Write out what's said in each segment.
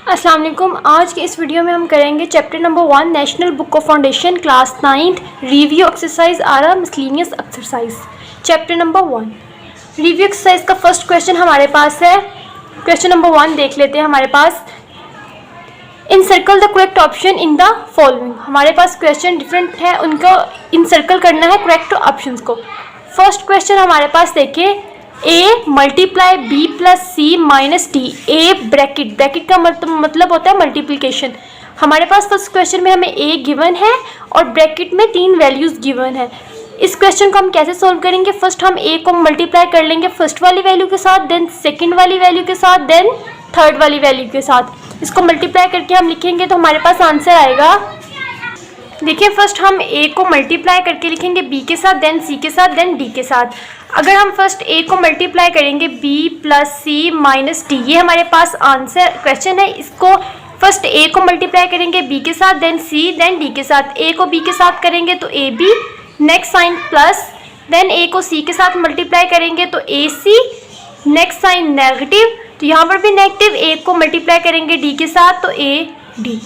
अस्सलाम वालेकुम। आज के इस वीडियो में हम करेंगे chapter number 1 national book of foundation class 9th review exercise or miscellaneous exercise. Chapter number 1 review exercise का फर्स्ट क्वेश्चन हमारे पास है। क्वेश्चन नंबर 1 देख लेते हैं हमारे पास। Encircle the correct option in the following. हमारे पास क्वेश्चन डिफरेंट है, उनको इन सर्कल करना है करेक्ट ऑप्शन को। फर्स्ट क्वेश्चन हमारे पास देखिए, a multiply b plus C minus D. A bracket का मतलब होता है मल्टीप्लिकेशन। हमारे पास फर्स्ट क्वेश्चन में हमें a गिवन है और ब्रैकेट में 3 वैल्यूज़ गिवन है। इस क्वेश्चन को हम कैसे सोल्व करेंगे? फर्स्ट हम a को मल्टीप्लाई कर लेंगे फर्स्ट वाली वैल्यू के साथ, देन सेकेंड वाली वैल्यू के साथ, देन थर्ड वाली वैल्यू के साथ। इसको मल्टीप्लाई करके हम लिखेंगे तो हमारे पास आंसर आएगा। देखिए फर्स्ट हम a को मल्टीप्लाई करके लिखेंगे b के साथ, देन c के साथ, देन d के साथ। अगर हम फर्स्ट a को मल्टीप्लाई करेंगे b plus C minus D, ये हमारे पास आंसर क्वेश्चन है। इसको फर्स्ट a को मल्टीप्लाई करेंगे b के साथ, देन c, देन d के साथ। a को b के साथ करेंगे तो ab, next sign plus, then a को c के साथ मल्टीप्लाई करेंगे तो ac, नेक्स्ट साइन नेगेटिव, तो यहाँ पर भी नेगेटिव। a को मल्टीप्लाई करेंगे d के साथ तो ad।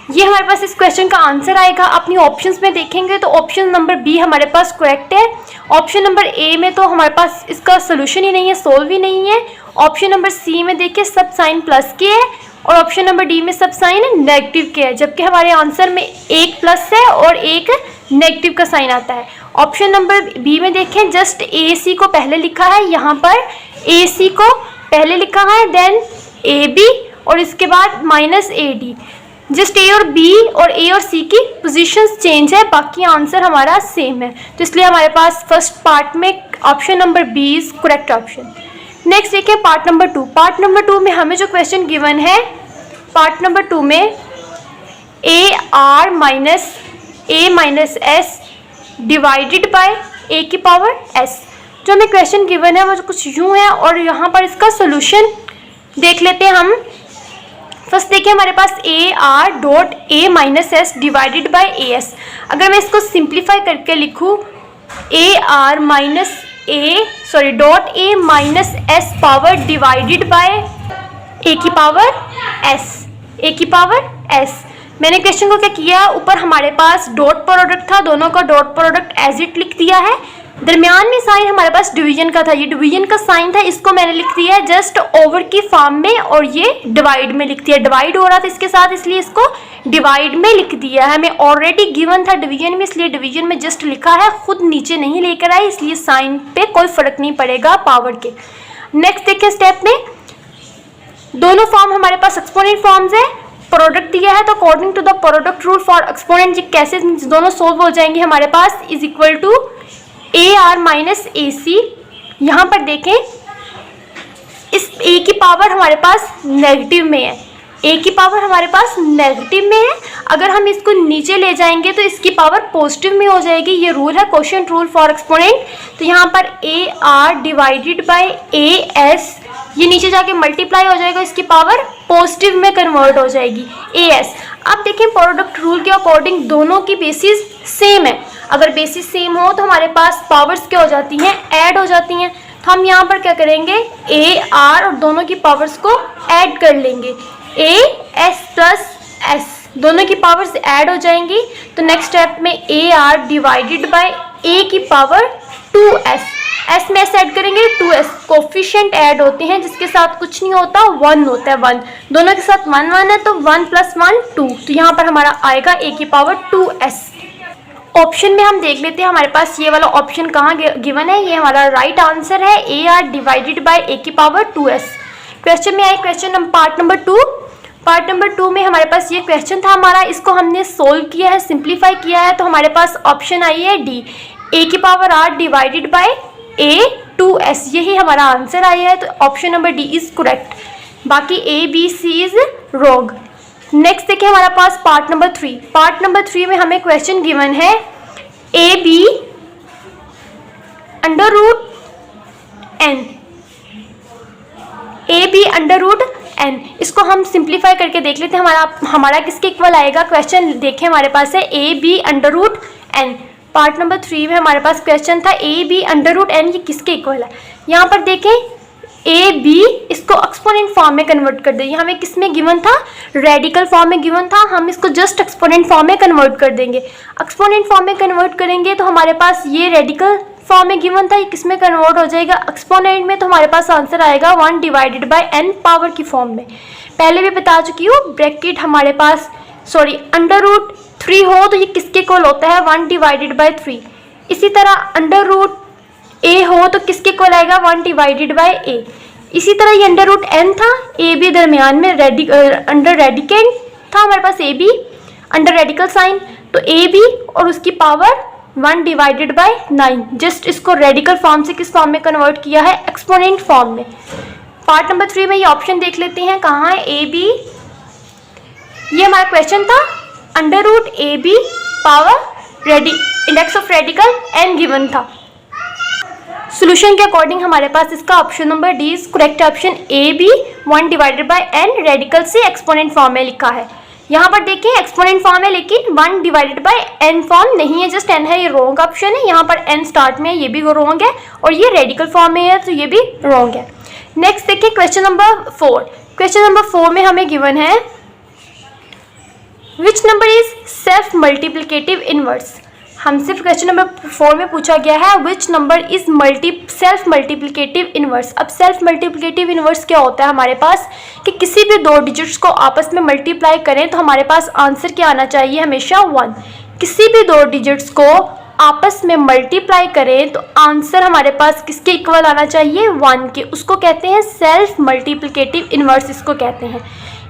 ये हमारे पास इस क्वेश्चन का आंसर आएगा। अपनी ऑप्शंस में देखेंगे तो ऑप्शन नंबर बी हमारे पास करेक्ट है। ऑप्शन नंबर ए में तो हमारे पास इसका सोल्यूशन ही नहीं है, सोल्व ही नहीं है। ऑप्शन नंबर सी में देखिए सब साइन प्लस के है और ऑप्शन नंबर डी में सब साइन नेगेटिव के है, जबकि हमारे आंसर में एक प्लस है और एक नेगेटिव का साइन आता है। ऑप्शन नंबर बी में देखें जस्ट ए सी को पहले लिखा है, यहाँ पर ए सी को पहले लिखा है, देन ए बी और इसके बाद minus A D. Just a और बी और ए और सी की पोजीशंस चेंज है, बाकी आंसर हमारा सेम है। तो इसलिए हमारे पास फर्स्ट पार्ट में option number B is correct option. Next देखिए पार्ट नंबर 2। पार्ट नंबर 2 में हमें जो क्वेश्चन गिवन है, पार्ट नंबर 2 में A R minus A minus S divided by A की पावर एस। जो हमें क्वेश्चन गिवन है वो कुछ यूँ है और यहाँ पर इसका सोल्यूशन देख लेते हैं हम। फर्स्ट देखिए हमारे पास A R dot A minus S divided by A S. अगर मैं इसको सिंप्लीफाई करके लिखूँ A R minus dot A minus S power divided by A की पावर एस। मैंने क्वेश्चन को क्या किया, ऊपर हमारे पास डॉट प्रोडक्ट था, दोनों का डॉट प्रोडक्ट एज इट लिख दिया है। दरमियान में साइन हमारे पास डिवीजन का था, ये डिवीजन का साइन था, इसको मैंने लिख दिया है जस्ट ओवर की फॉर्म में और ये डिवाइड में लिख दिया। डिवाइड हो रहा था इसके साथ इसलिए इसको डिवाइड में लिख दिया है। हमें ऑलरेडी गिवन था डिवीजन में, इसलिए डिवीजन में जस्ट लिखा है, खुद नीचे नहीं लेकर आए, इसलिए साइन पे कोई फर्क नहीं पड़ेगा पावर के। नेक्स्ट देखिए स्टेप में दोनों फॉर्म हमारे पास एक्सपोनेंट फॉर्म्स है, प्रोडक्ट दिया है तो according to the product rule for exponent कैसे दोनों सोल्व हो जाएंगे हमारे पास is equal to A R minus A C. यहाँ पर देखें इस ए की पावर हमारे पास नेगेटिव में है, ए की पावर हमारे पास नेगेटिव में है। अगर हम इसको नीचे ले जाएंगे तो इसकी पावर पॉजिटिव में हो जाएगी। ये रूल है क्वोशिएंट रूल फॉर एक्सपोनेंट। तो यहाँ पर A R divided by A S, ये नीचे जाके मल्टीप्लाई हो जाएगा, इसकी पावर पॉजिटिव में कन्वर्ट हो जाएगी ए एस। अब देखें प्रोडक्ट रूल के अकॉर्डिंग दोनों की बेसिस सेम है। अगर बेसिस सेम हो तो हमारे पास पावर्स क्या हो जाती हैं, ऐड हो जाती हैं। तो हम यहाँ पर क्या करेंगे, ए आर और दोनों की पावर्स को ऐड कर लेंगे, ए एस प्लस एस, दोनों की पावर्स ऐड हो जाएंगी। तो नेक्स्ट स्टेप में A are divided by A की पावर 2s, एस में एस ऐड करेंगे 2s। कोफिशिएंट ऐड होते हैं जिसके साथ कुछ नहीं होता, 1 होता है, 1 दोनों के साथ 1 1 है तो 1 + 1 2। तो यहाँ पर हमारा आएगा ए की पावर 2s। ऑप्शन में हम देख लेते हैं हमारे पास ये वाला ऑप्शन कहाँ गिवन है, ये हमारा राइट आंसर है, A R divided by A की पावर 2s। क्वेश्चन में आए question part number 2। Part number 2 में हमारे पास ये क्वेश्चन था हमारा, इसको हमने सोल्व किया है, सिंप्लीफाई किया है, तो हमारे पास ऑप्शन आई है डी, ए की power R divided by A 2s, यही हमारा आंसर आया है। तो option number D is correct, बाकी A B C is wrong. Next देखिए हमारा पास पार्ट नंबर 3। पार्ट नंबर 3 में हमें क्वेश्चन गिवन है A B under root N, A B under root N. इसको हम सिंप्लीफाई करके देख लेते हैं हमारा किसके इक्वल आएगा। क्वेश्चन देखें हमारे पास है A B under root N. Part number 3 में हमारे पास क्वेश्चन था A B under root N, ये किसके इक्वल है। यहाँ पर देखें ए बी इसको एक्सपोनेंट फॉर्म में कन्वर्ट कर देंगे। हमें किस में गिवन था, रेडिकल फॉर्म में गिवन था, हम इसको जस्ट एक्सपोनेंट फॉर्म में कन्वर्ट कर देंगे। एक्सपोनेंट फॉर्म में कन्वर्ट करेंगे तो हमारे पास ये रेडिकल फॉर्म में गिवन था, ये किस में कन्वर्ट हो जाएगा, एक्सपोनेंट में। तो हमारे पास आंसर आएगा 1 डिवाइडेड बाय n पावर की फॉर्म में। पहले भी बता चुकी हूँ, ब्रैकेट हमारे पास √3 हो तो ये किसके इक्वल होता है, 1 डिवाइडेड बाय 3। इसी तरह √a हो तो किसके इक्वल आएगा, 1 डिवाइडेड बाय a। इसी तरह ये √n था, a भी दरमियान में अंडर रेडिकेंड था हमारे पास, a भी अंडर रेडिकल साइन, तो a भी और उसकी पावर 1 डिवाइडेड बाय 9। जस्ट इसको रेडिकल फॉर्म से किस फॉर्म में कन्वर्ट किया है, एक्सपोनेंट फॉर्म में। पार्ट नंबर 3 में ये ऑप्शन देख लेते हैं, कहाँ है ए बी। ये हमारा क्वेश्चन था, √AB power index of radical n given था। सॉल्यूशन के अकॉर्डिंग हमारे पास इसका option number D is correct option. A B 1 divided by n radical से एक्सपोनेंट फॉर्म में लिखा है। यहाँ पर देखिए एक्सपोनेंट फॉर्म है लेकिन 1 डिवाइडेड बाय n फॉर्म नहीं है, जस्ट n है, ये रॉन्ग ऑप्शन है। यहाँ पर n स्टार्ट में है, ये भी रॉन्ग है, और ये रेडिकल फॉर्म में है तो ये भी रॉन्ग है। नेक्स्ट देखिए क्वेश्चन नंबर 4। क्वेश्चन नंबर 4 में हमें गिवन है which number is self multiplicative inverse. हमसे क्वेश्चन नंबर 4 में पूछा गया है which number is self multiplicative inverse. अब सेल्फ मल्टीप्लिकेटिव इनवर्स क्या होता है हमारे पास, कि किसी भी दो डिजिट्स को आपस में मल्टीप्लाई करें तो हमारे पास आंसर क्या आना चाहिए, हमेशा 1। किसी भी दो डिजिट्स को आपस में मल्टीप्लाई करें तो आंसर हमारे पास किसके इक्वल आना चाहिए, 1 के। उसको कहते हैं सेल्फ मल्टीप्लिकेटिव इनवर्स, इसको कहते हैं।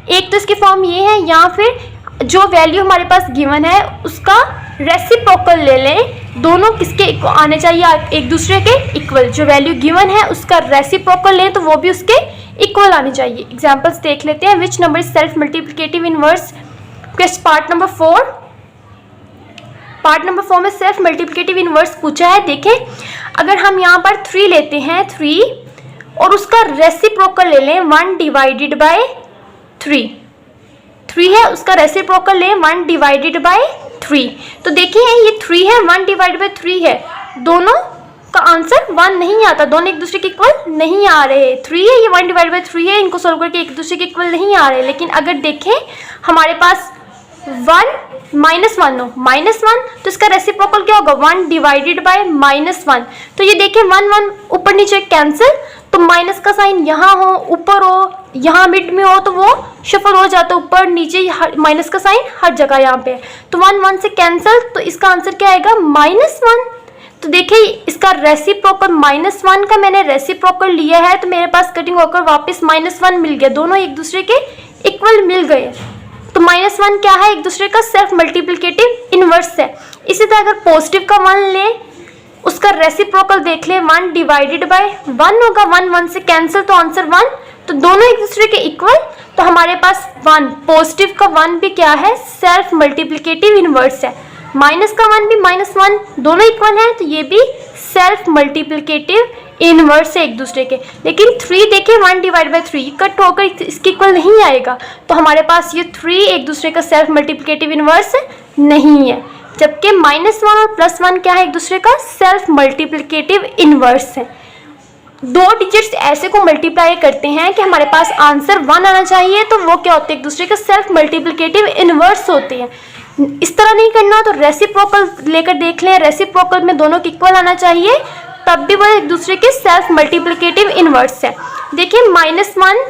एक तो इसकी फॉर्म ये है, या फिर जो वैल्यू हमारे पास गिवन है उसका रेसिप्रोकल ले लें, दोनों किसके आने चाहिए, एक दूसरे के इक्वल। जो वैल्यू गिवन है उसका रेसिप्रोकल लें तो वो भी उसके इक्वल आने चाहिए। एग्जांपल्स देख लेते हैं, which number is self multiplicative inverse. Part number 4 में सेल्फ मल्टीप्लिकेटिव इनवर्स पूछा है। देखें अगर हम यहाँ पर 3 लेते हैं, 3 और उसका रेसिप्रोकल ले लें 1 डिवाइडेड बाय 3 है, उसका रेसिप्रोकल लें 1 डिवाइडेड बाय 3, तो देखिए ये 3 है, 1 डिवाइडेड बाय 3 है, दोनों का आंसर 1 नहीं आता, दोनों एक दूसरे के इक्वल नहीं आ रहे। 3 है, ये 1 डिवाइडेड बाय 3 है, इनको सोल्व करके एक दूसरे के इक्वल नहीं आ रहे। लेकिन अगर देखें हमारे पास 1 -1 हो, -1 तो इसका रेसिप्रोकल क्या होगा, 1 डिवाइडेड बाय -1। तो ये देखें 1 1 ऊपर नीचे कैंसिल, तो माइनस का साइन यहाँ हो, ऊपर हो, यहाँ मिड में हो तो वो शफल हो जाता है, ऊपर नीचे माइनस का साइन हर जगह यहाँ पे है। तो 1 1 से कैंसिल, तो इसका आंसर क्या आएगा, -1। तो देखिए इसका रेसिप्रोकल -1 का मैंने रेसिप्रोकल लिया है तो मेरे पास कटिंग होकर वापस -1 मिल गया, दोनों एक दूसरे के इक्वल मिल गए। तो -1 क्या है, एक दूसरे का सेल्फ मल्टीप्लिकेटिव इनवर्स है। इसी तरह अगर पॉजिटिव का 1 ले, उसका रेसिप्रोकल देख ले, 1 डिवाइडेड बाय 1 होगा, 1 1 से कैंसिल तो आंसर 1, तो दोनों एक दूसरे के इक्वल। तो हमारे पास 1 पॉजिटिव का 1 भी क्या है, सेल्फ मल्टीप्लिकेटिव इनवर्स है। माइनस का 1 भी -1, दोनों इक्वल हैं तो ये भी सेल्फ मल्टीप्लिकेटिव इनवर्स है एक दूसरे के। लेकिन 3 देखिए 1 डिवाइड बाय 3 कट होकर इसके इक्वल नहीं आएगा, तो हमारे पास ये 3 एक दूसरे का सेल्फ मल्टीप्लिकेटिव इनवर्स नहीं है। जबकि -1 और +1 क्या है, एक दूसरे का सेल्फ मल्टीप्लिकेटिव इनवर्स है। दो डिजिट्स ऐसे को मल्टीप्लाई करते हैं कि हमारे पास आंसर 1 आना चाहिए, तो वो क्या होते हैं, एक दूसरे के सेल्फ मल्टीप्लिकेटिव इनवर्स होते हैं। इस तरह नहीं करना, तो रेसिप्रोकल लेकर देख लें, रेसिप्रोकल में दोनों के इक्वल आना चाहिए, तब भी वो एक दूसरे के सेल्फ मल्टीप्लिकेटिव इनवर्स है। देखिए -1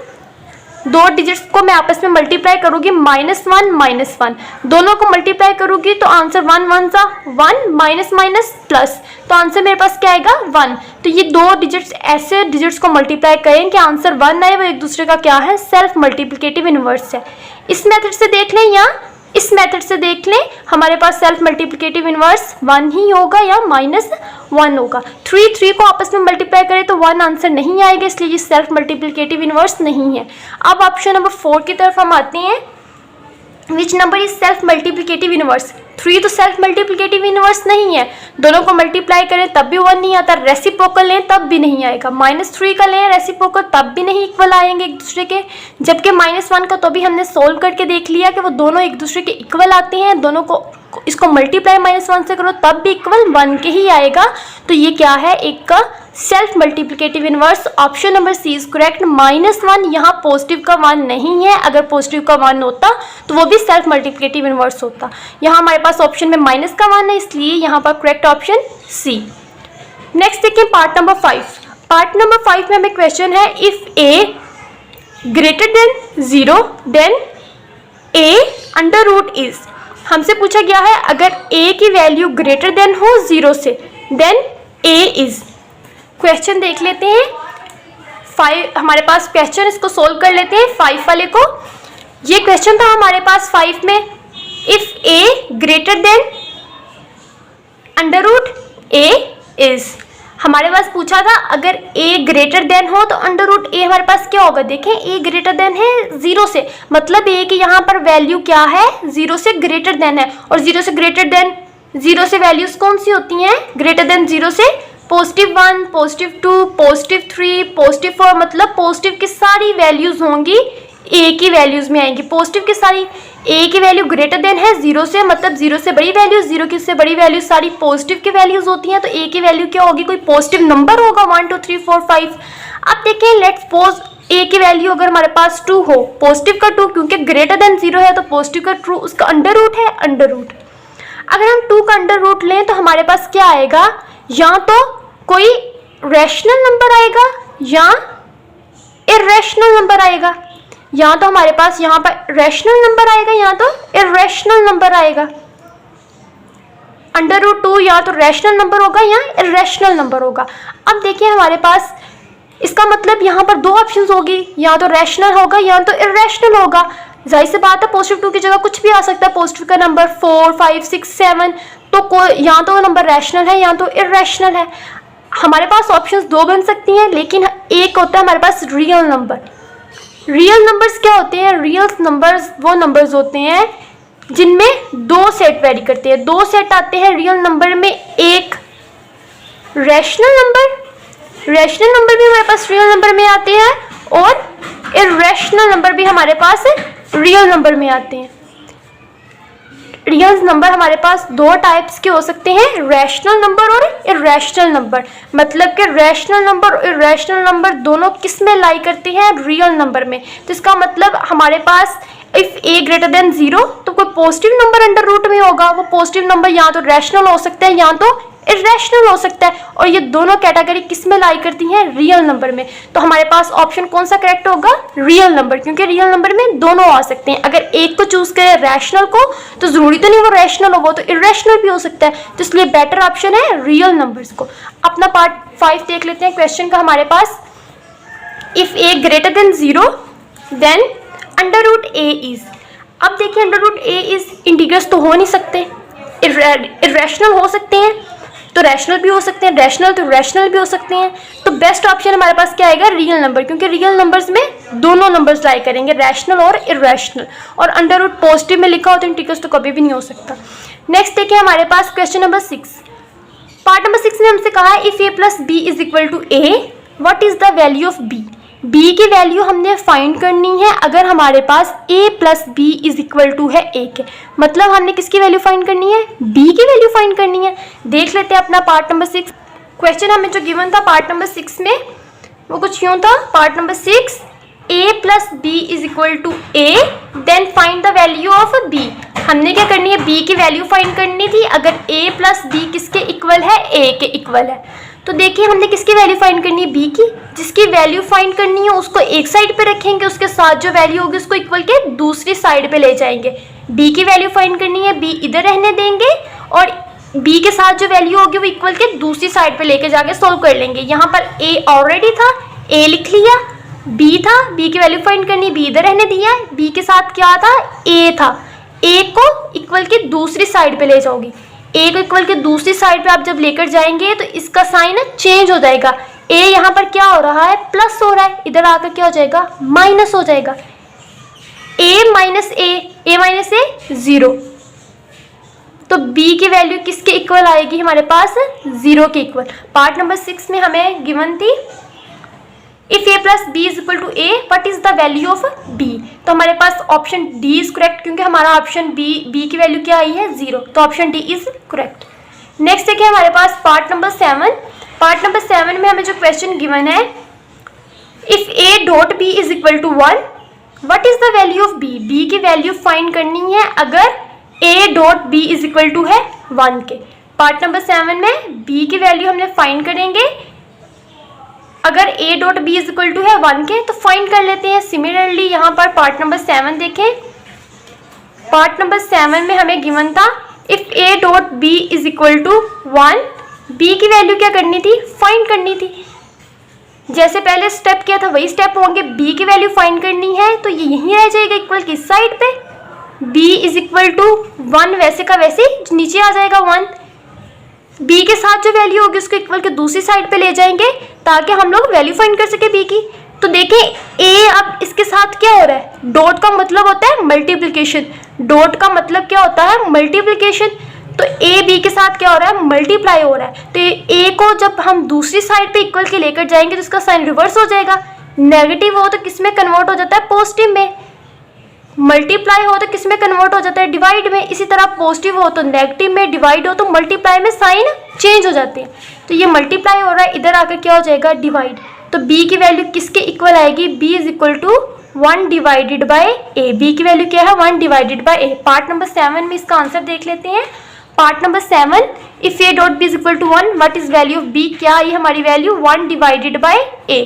दो डिजिट्स को मैं आपस में मल्टीप्लाई करूँगी, -1 दोनों को मल्टीप्लाई करूँगी तो आंसर 1 1 सा 1 माइनस माइनस प्लस, तो आंसर मेरे पास क्या आएगा 1। तो ये दो डिजिट्स ऐसे डिजिट्स को मल्टीप्लाई करें कि आंसर 1 आए, वो एक दूसरे का क्या है, सेल्फ मल्टीप्लिकेटिव इनवर्स है। इस मेथड से देख लें या इस मेथड से देख लें, हमारे पास सेल्फ मल्टीप्लिकेटिव इनवर्स 1 ही होगा या -1 होगा। 3 को आपस में मल्टीप्लाई करें तो 1 आंसर नहीं आएगा, इसलिए ये सेल्फ मल्टीप्लिकेटिव इनवर्स नहीं है। अब ऑप्शन नंबर 4 की तरफ हम आते हैं, which number is self multiplicative inverse. 3 तो सेल्फ मल्टीप्लिकेटिव इनवर्स नहीं है, दोनों को मल्टीप्लाई करें तब भी 1 नहीं आता, रेसिप्रोकल लें तब भी नहीं आएगा, -3 का लें रेसिप्रोकल तब भी नहीं इक्वल आएंगे एक दूसरे के। जबकि -1 का तो भी हमने सोल्व करके देख लिया कि वो दोनों एक दूसरे के इक्वल आते हैं, दोनों को इसको मल्टीप्लाई -1 से करो तब भी इक्वल 1 के ही आएगा। तो ये क्या है, एक का self multiplicative inverse, option number C is correct. -1 यहाँ पॉजिटिव का 1 नहीं है, अगर पॉजिटिव का 1 होता तो वो भी सेल्फ मल्टीप्लिकेटिव इनवर्स होता। यहाँ हमारे पास ऑप्शन में माइनस का 1 है, इसलिए यहाँ पर करेक्ट ऑप्शन सी। नेक्स्ट देखिए पार्ट नंबर 5। पार्ट नंबर 5 में हमें क्वेश्चन है, if A greater than 0 then a under root is. हमसे पूछा गया है अगर a की वैल्यू ग्रेटर देन हो 0 से देन a इज। क्वेश्चन देख लेते हैं 5 हमारे पास क्वेश्चन, इसको सोल्व कर लेते हैं 5 वाले को। ये क्वेश्चन था हमारे पास 5 में, if a greater than under root a is. हमारे पास पूछा था अगर a ग्रेटर देन हो तो अंडर रूट a हमारे पास क्या होगा। देखें a ग्रेटर देन है 0 से, मतलब ये कि यहाँ पर वैल्यू क्या है 0 से ग्रेटर देन है। और 0 से ग्रेटर देन 0 से वैल्यूज कौन सी होती हैं ग्रेटर देन 0 से, +1, +2, +3, +4, मतलब पॉजिटिव की सारी वैल्यूज होंगी a की वैल्यूज में आएंगी। पॉजिटिव की सारी a की वैल्यू ग्रेटर देन है 0 से, मतलब 0 से बड़ी वैल्यू, 0 की से बड़ी वैल्यू सारी पॉजिटिव की वैल्यूज होती हैं। तो a की वैल्यू क्या होगी, कोई पॉजिटिव नंबर होगा 1 2 3 4 5। अब देखें लेट्स सपोज a की वैल्यू अगर हमारे पास 2 हो, पॉजिटिव का 2, क्योंकि ग्रेटर देन 0 है तो पॉजिटिव का 2, उसका अंडर रूट है अंडर रूट। अगर हम 2 का अंडर रूट लें तो हमारे पास क्या आएगा, या तो कोई रैशनल नंबर आएगा या इर्रेशनल नंबर आएगा। या तो हमारे पास यहाँ पर रैशनल नंबर आएगा या तो इर्रेशनल नंबर आएगा। अंडर रूट 2 या तो रैशनल नंबर होगा या इर्रेशनल नंबर होगा। अब देखिए हमारे पास इसका मतलब यहाँ पर 2 ऑप्शंस होगी, या तो रैशनल होगा या तो इर्रेशनल होगा। जाहिर सी बात है +2 की जगह कुछ भी आ सकता है, पॉजिटिव का नंबर 4 5 6 7, तो कोई या तो नंबर रैशनल है या तो इर्रेशनल है। हमारे पास ऑप्शंस 2 बन सकती हैं, लेकिन एक होता है हमारे पास रियल नंबर। रियल नंबर्स क्या होते हैं, रियल नंबर्स वो नंबर्स होते हैं जिनमें 2 सेट वेरी करते हैं। 2 सेट आते हैं रियल नंबर में, एक रैशनल नंबर भी हमारे पास रियल नंबर में आते हैं और इर्रेशनल नंबर भी हमारे पास रियल नंबर में आते हैं। रियल नंबर हमारे पास 2 टाइप्स के हो सकते हैं, रैशनल नंबर और इर्रेशनल नंबर। मतलब कि रैशनल नंबर और इर्रेशनल नंबर दोनों किस में लाई करते हैं, रियल नंबर में। तो इसका मतलब हमारे पास इफ a ग्रेटर देन 0 तो कोई पॉजिटिव नंबर अंडर रूट में होगा। वो पॉजिटिव नंबर या तो रैशनल हो सकता है या तो इर्रेशनल हो सकता है, और ये दोनों कैटेगरी किस में लाई करती हैं, रियल नंबर में। तो हमारे पास ऑप्शन कौन सा करेक्ट होगा, रियल नंबर, क्योंकि रियल नंबर में दोनों आ सकते हैं। अगर एक को चूज करें रैशनल को तो जरूरी तो नहीं वो रैशनल हो, वो तो इर्रेशनल भी हो सकता है। तो इसलिए बेटर ऑप्शन है रियल नंबर्स को। अपना पार्ट 5 देख लेते हैं क्वेश्चन का हमारे पास, if a greater than 0 then under root a is. अब देखिए under root a is integrals तो हो नहीं सकते, इर्रेशनल हो सकते हैं तो रैशनल भी हो सकते हैं, रैशनल तो रैशनल भी हो सकते हैं। तो बेस्ट ऑप्शन हमारे पास क्या आएगा, रियल नंबर, क्योंकि रियल नंबर्स में दोनों नंबर्स लाई करेंगे, रैशनल और इर्रेशनल। और अंडर रूट पॉजिटिव में लिखा हो तो इंटीग्रल्स तो कभी भी नहीं हो सकता। नेक्स्ट देखिए हमारे पास क्वेश्चन नंबर 6। पार्ट नंबर 6 में हमसे कहा है if a plus B is equal to a, what is the value of b। b की वैल्यू हमने फाइंड करनी है अगर हमारे पास a plus B is equal to है a के। मतलब हमने किसकी वैल्यू फाइंड करनी है, b की वैल्यू फाइंड करनी है। देख लेते हैं अपना पार्ट नंबर 6। क्वेश्चन हमें जो गिवन था पार्ट नंबर 6 में वो कुछ यूँ था, part number 6 a plus B is equal to a then find the value of b। हमने क्या करनी है, b की वैल्यू फाइंड करनी थी अगर a प्लस बी किसके इक्वल है, a के इक्वल है। तो देखिए हमने किसकी वैल्यू फाइंड करनी है, b की। जिसकी वैल्यू फाइंड करनी है उसको एक साइड पे रखेंगे, उसके साथ जो वैल्यू होगी उसको इक्वल के दूसरी साइड पे ले जाएंगे। b की वैल्यू फाइंड करनी है, b इधर रहने देंगे और b के साथ जो वैल्यू होगी वो इक्वल के दूसरी साइड पे लेके जाके सोल्व कर लेंगे। यहाँ पर a ऑलरेडी था, a लिख लिया, b था, b की वैल्यू फाइंड करनी, b इधर रहने दिया है, b के साथ क्या था, a था, a को इक्वल के दूसरी साइड पे ले जाओगी। a को इक्वल के दूसरी साइड पे आप जब लेकर जाएंगे तो इसका साइन चेंज हो जाएगा। a यहाँ पर क्या हो रहा है, प्लस हो रहा है, इधर आकर क्या हो जाएगा, माइनस हो जाएगा। a minus a 0। तो b की वैल्यू किसके इक्वल आएगी, हमारे पास 0 के इक्वल। पार्ट नंबर 6 में हमें गिवन थी if a plus B is equal to a, what is the value of b। तो हमारे पास ऑप्शन d इज करेक्ट, क्योंकि हमारा ऑप्शन b की वैल्यू क्या आई है, 0। तो option d is correct. Next देखिए हमारे पास पार्ट नंबर 7। पार्ट नंबर 7 में हमें जो क्वेश्चन गिवन है, if a dot b is equal to 1 what is the value of b, b की वैल्यू फाइंड करनी है अगर a dot b is equal to है 1 के। पार्ट नंबर 7 में b की वैल्यू हमने फाइंड करेंगे अगर a dot b is equal to है 1 के, तो फाइंड कर लेते हैं। सिमिलरली यहाँ पर पार्ट नंबर 7 देखें, पार्ट नंबर 7 में हमें गिवन था if a dot b is equal to 1, b की वैल्यू क्या करनी थी, फाइंड करनी थी। जैसे पहले स्टेप किया था वही स्टेप होंगे, b की वैल्यू फाइंड करनी है तो ये यहीं रह जाएगा इक्वल किस साइड पे, b इज इक्वल टू 1 वैसे का वैसे नीचे आ जाएगा 1। b के साथ जो वैल्यू होगी उसको इक्वल के दूसरी साइड पे ले जाएंगे ताकि हम लोग वैल्यू फाइंड कर सके b की। तो देखें a अब इसके साथ क्या हो रहा है, डॉट का मतलब होता है मल्टीप्लिकेशन, डॉट का मतलब क्या होता है मल्टीप्लिकेशन। तो a b के साथ क्या हो रहा है, मल्टीप्लाई हो रहा है। तो a को जब हम दूसरी साइड पे इक्वल के लेकर जाएंगे तो इसका साइन रिवर्स हो जाएगा, नेगेटिव हो तो किस में कन्वर्ट हो जाता है, पॉजिटिव में। मल्टीप्लाई हो तो किस में कन्वर्ट हो जाता है, डिवाइड में। इसी तरह पॉजिटिव हो तो नेगेटिव में, डिवाइड हो तो मल्टीप्लाई में साइन चेंज हो जाते हैं। तो ये मल्टीप्लाई हो रहा है, इधर आकर क्या हो जाएगा, डिवाइड। तो b की वैल्यू किसके इक्वल आएगी, b is equal to 1 divided by a। b की वैल्यू क्या है, 1 divided by a। Part number 7 में इसका आंसर देख लेते हैं। Part number 7, if a dot b is equal to 1 what is value of b, क्या ये हमारी वैल्यू 1 डिवाइडेड बाय a।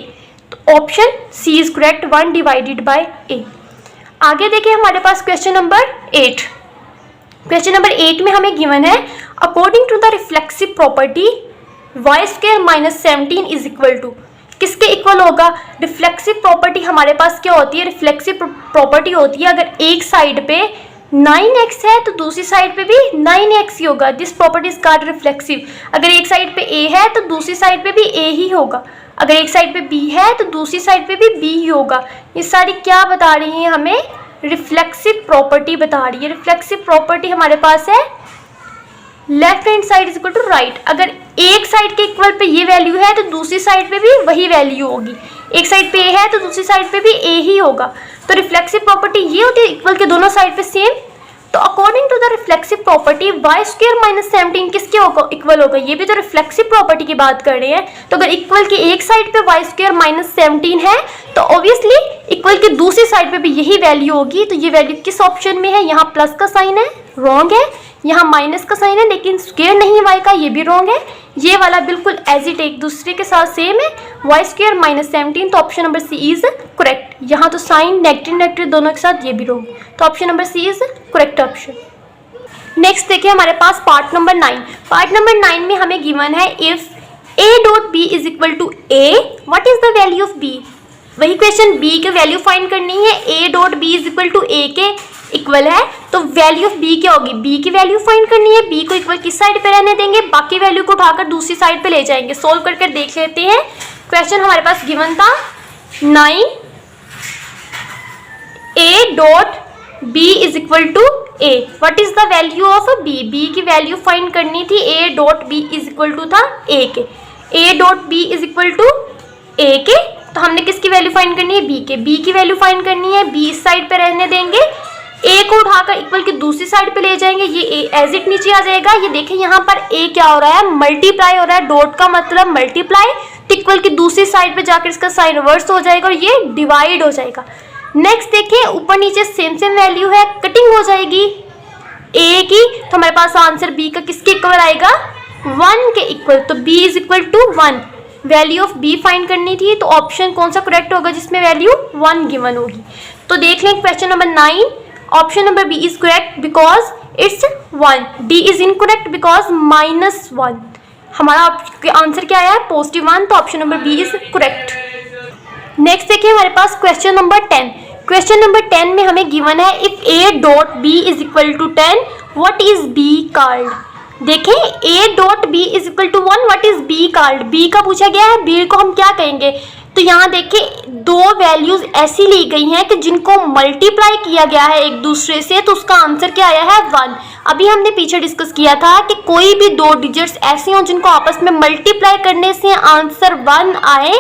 तो option C is correct, 1 divided by a। आगे देखिए हमारे पास क्वेश्चन नंबर 8। क्वेश्चन नंबर 8 में हमें गिवन है according to the reflexive property y square minus 17 is equal to, किसके इक्वल होगा। रिफ्लेक्सिव प्रॉपर्टी हमारे पास क्या होती है, रिफ्लेक्सिव प्रॉपर्टी होती है अगर एक साइड पे 9x है तो दूसरी साइड पे भी 9x ही होगा। This property is called reflexive. अगर एक साइड पे a है तो दूसरी साइड पे भी a ही होगा, अगर एक साइड पे b है तो दूसरी साइड पे भी b ही होगा। ये सारी क्या बता रही है हमें, रिफ्लेक्सिव प्रॉपर्टी बता रही है। रिफ्लेक्सिव प्रॉपर्टी हमारे पास है left hand side is equal to right. अगर एक साइड के इक्वल पे ये वैल्यू है तो दूसरी साइड पे भी वही वैल्यू होगी, एक साइड पे a है तो दूसरी साइड पे भी a ही होगा। तो रिफ्लेक्सिव प्रॉपर्टी ये होती है इक्वल के दोनों साइड पे सेम। तो according to the reflexive property y square minus 17 किसके इक्वल होगा, ये भी तो रिफ्लेक्सिव प्रॉपर्टी की बात कर रहे हैं। तो अगर इक्वल के एक साइड पे y स्क्वायर माइनस 17 है तो ऑब्वियसली इक्वल की दूसरी साइड पे भी यही वैल्यू होगी। तो ये वैल्यू किस ऑप्शन में है, यहाँ प्लस का साइन है, रॉन्ग है। यहाँ माइनस का साइन है लेकिन स्क्वायर नहीं y का, ये भी रॉन्ग है। ये वाला बिल्कुल एज इट एक दूसरे के साथ सेम है, y स्क्वायर माइनस 17। तो option number C is correct. यहाँ तो साइन नेगेटिव नेगेटिव दोनों के साथ ये भी रॉन्ग, तो option number C is correct option. Next देखिए हमारे पास पार्ट नंबर 9। पार्ट नंबर 9 में हमें गिवन है if a dot b is equal to a what is the value of b। वही क्वेश्चन, b की वैल्यू फाइंड करनी है, a dot b is equal to a के इक्वल है तो वैल्यू ऑफ b क्या होगी, b की वैल्यू फाइंड करनी है। b को इक्वल किस साइड पे रहने देंगे, बाकी वैल्यू को उठाकर दूसरी साइड पे ले जाएंगे। सोल्व करके देख लेते हैं। क्वेश्चन हमारे पास गिवन था 9 a dot b is equal to a what is the value of b। b की वैल्यू फाइंड करनी थी, a dot b is equal to था a के, a dot b is equal to a के। तो हमने किसकी वैल्यू फाइंड करनी है, b के, b की वैल्यू फाइंड करनी है। b इस साइड पे रहने देंगे, a को उठाकर इक्वल की दूसरी साइड पे ले जाएंगे, ये a एज इट नीचे आ जाएगा। ये देखें यहाँ पर a क्या हो रहा है, मल्टीप्लाई हो रहा है, डॉट का मतलब मल्टीप्लाई। तो इक्वल की दूसरी साइड पे जाकर इसका साइन रिवर्स हो जाएगा और ये डिवाइड हो जाएगा। नेक्स्ट देखें ऊपर नीचे सेम सेम वैल्यू है, कटिंग हो जाएगी a की। तो हमारे पास आंसर b का किसके इक्वल आएगा, 1 के इक्वल। तो b is equal to 1। Value of b find करनी थी तो ऑप्शन कौन सा करेक्ट होगा जिसमें वैल्यू 1 गिवन होगी। तो देख लें question number 9, option number B is correct because it's 1, D is incorrect because -1। हमारा आंसर क्या आया है, पॉजिटिव 1। तो option number B is correct. Next देखिए हमारे पास क्वेश्चन नंबर 10। क्वेश्चन नंबर 10 में हमें गिवन है if a dot b is equal to 10 what is b called. देखें a dot b is equal to 1 what is b called. b का पूछा गया है, b को हम क्या कहेंगे। तो यहाँ देखिए दो वैल्यूज ऐसी ली गई हैं कि जिनको मल्टीप्लाई किया गया है एक दूसरे से, तो उसका आंसर क्या आया है 1। अभी हमने पीछे डिस्कस किया था कि कोई भी दो डिजिट्स ऐसे हों जिनको आपस में मल्टीप्लाई करने से आंसर 1 आए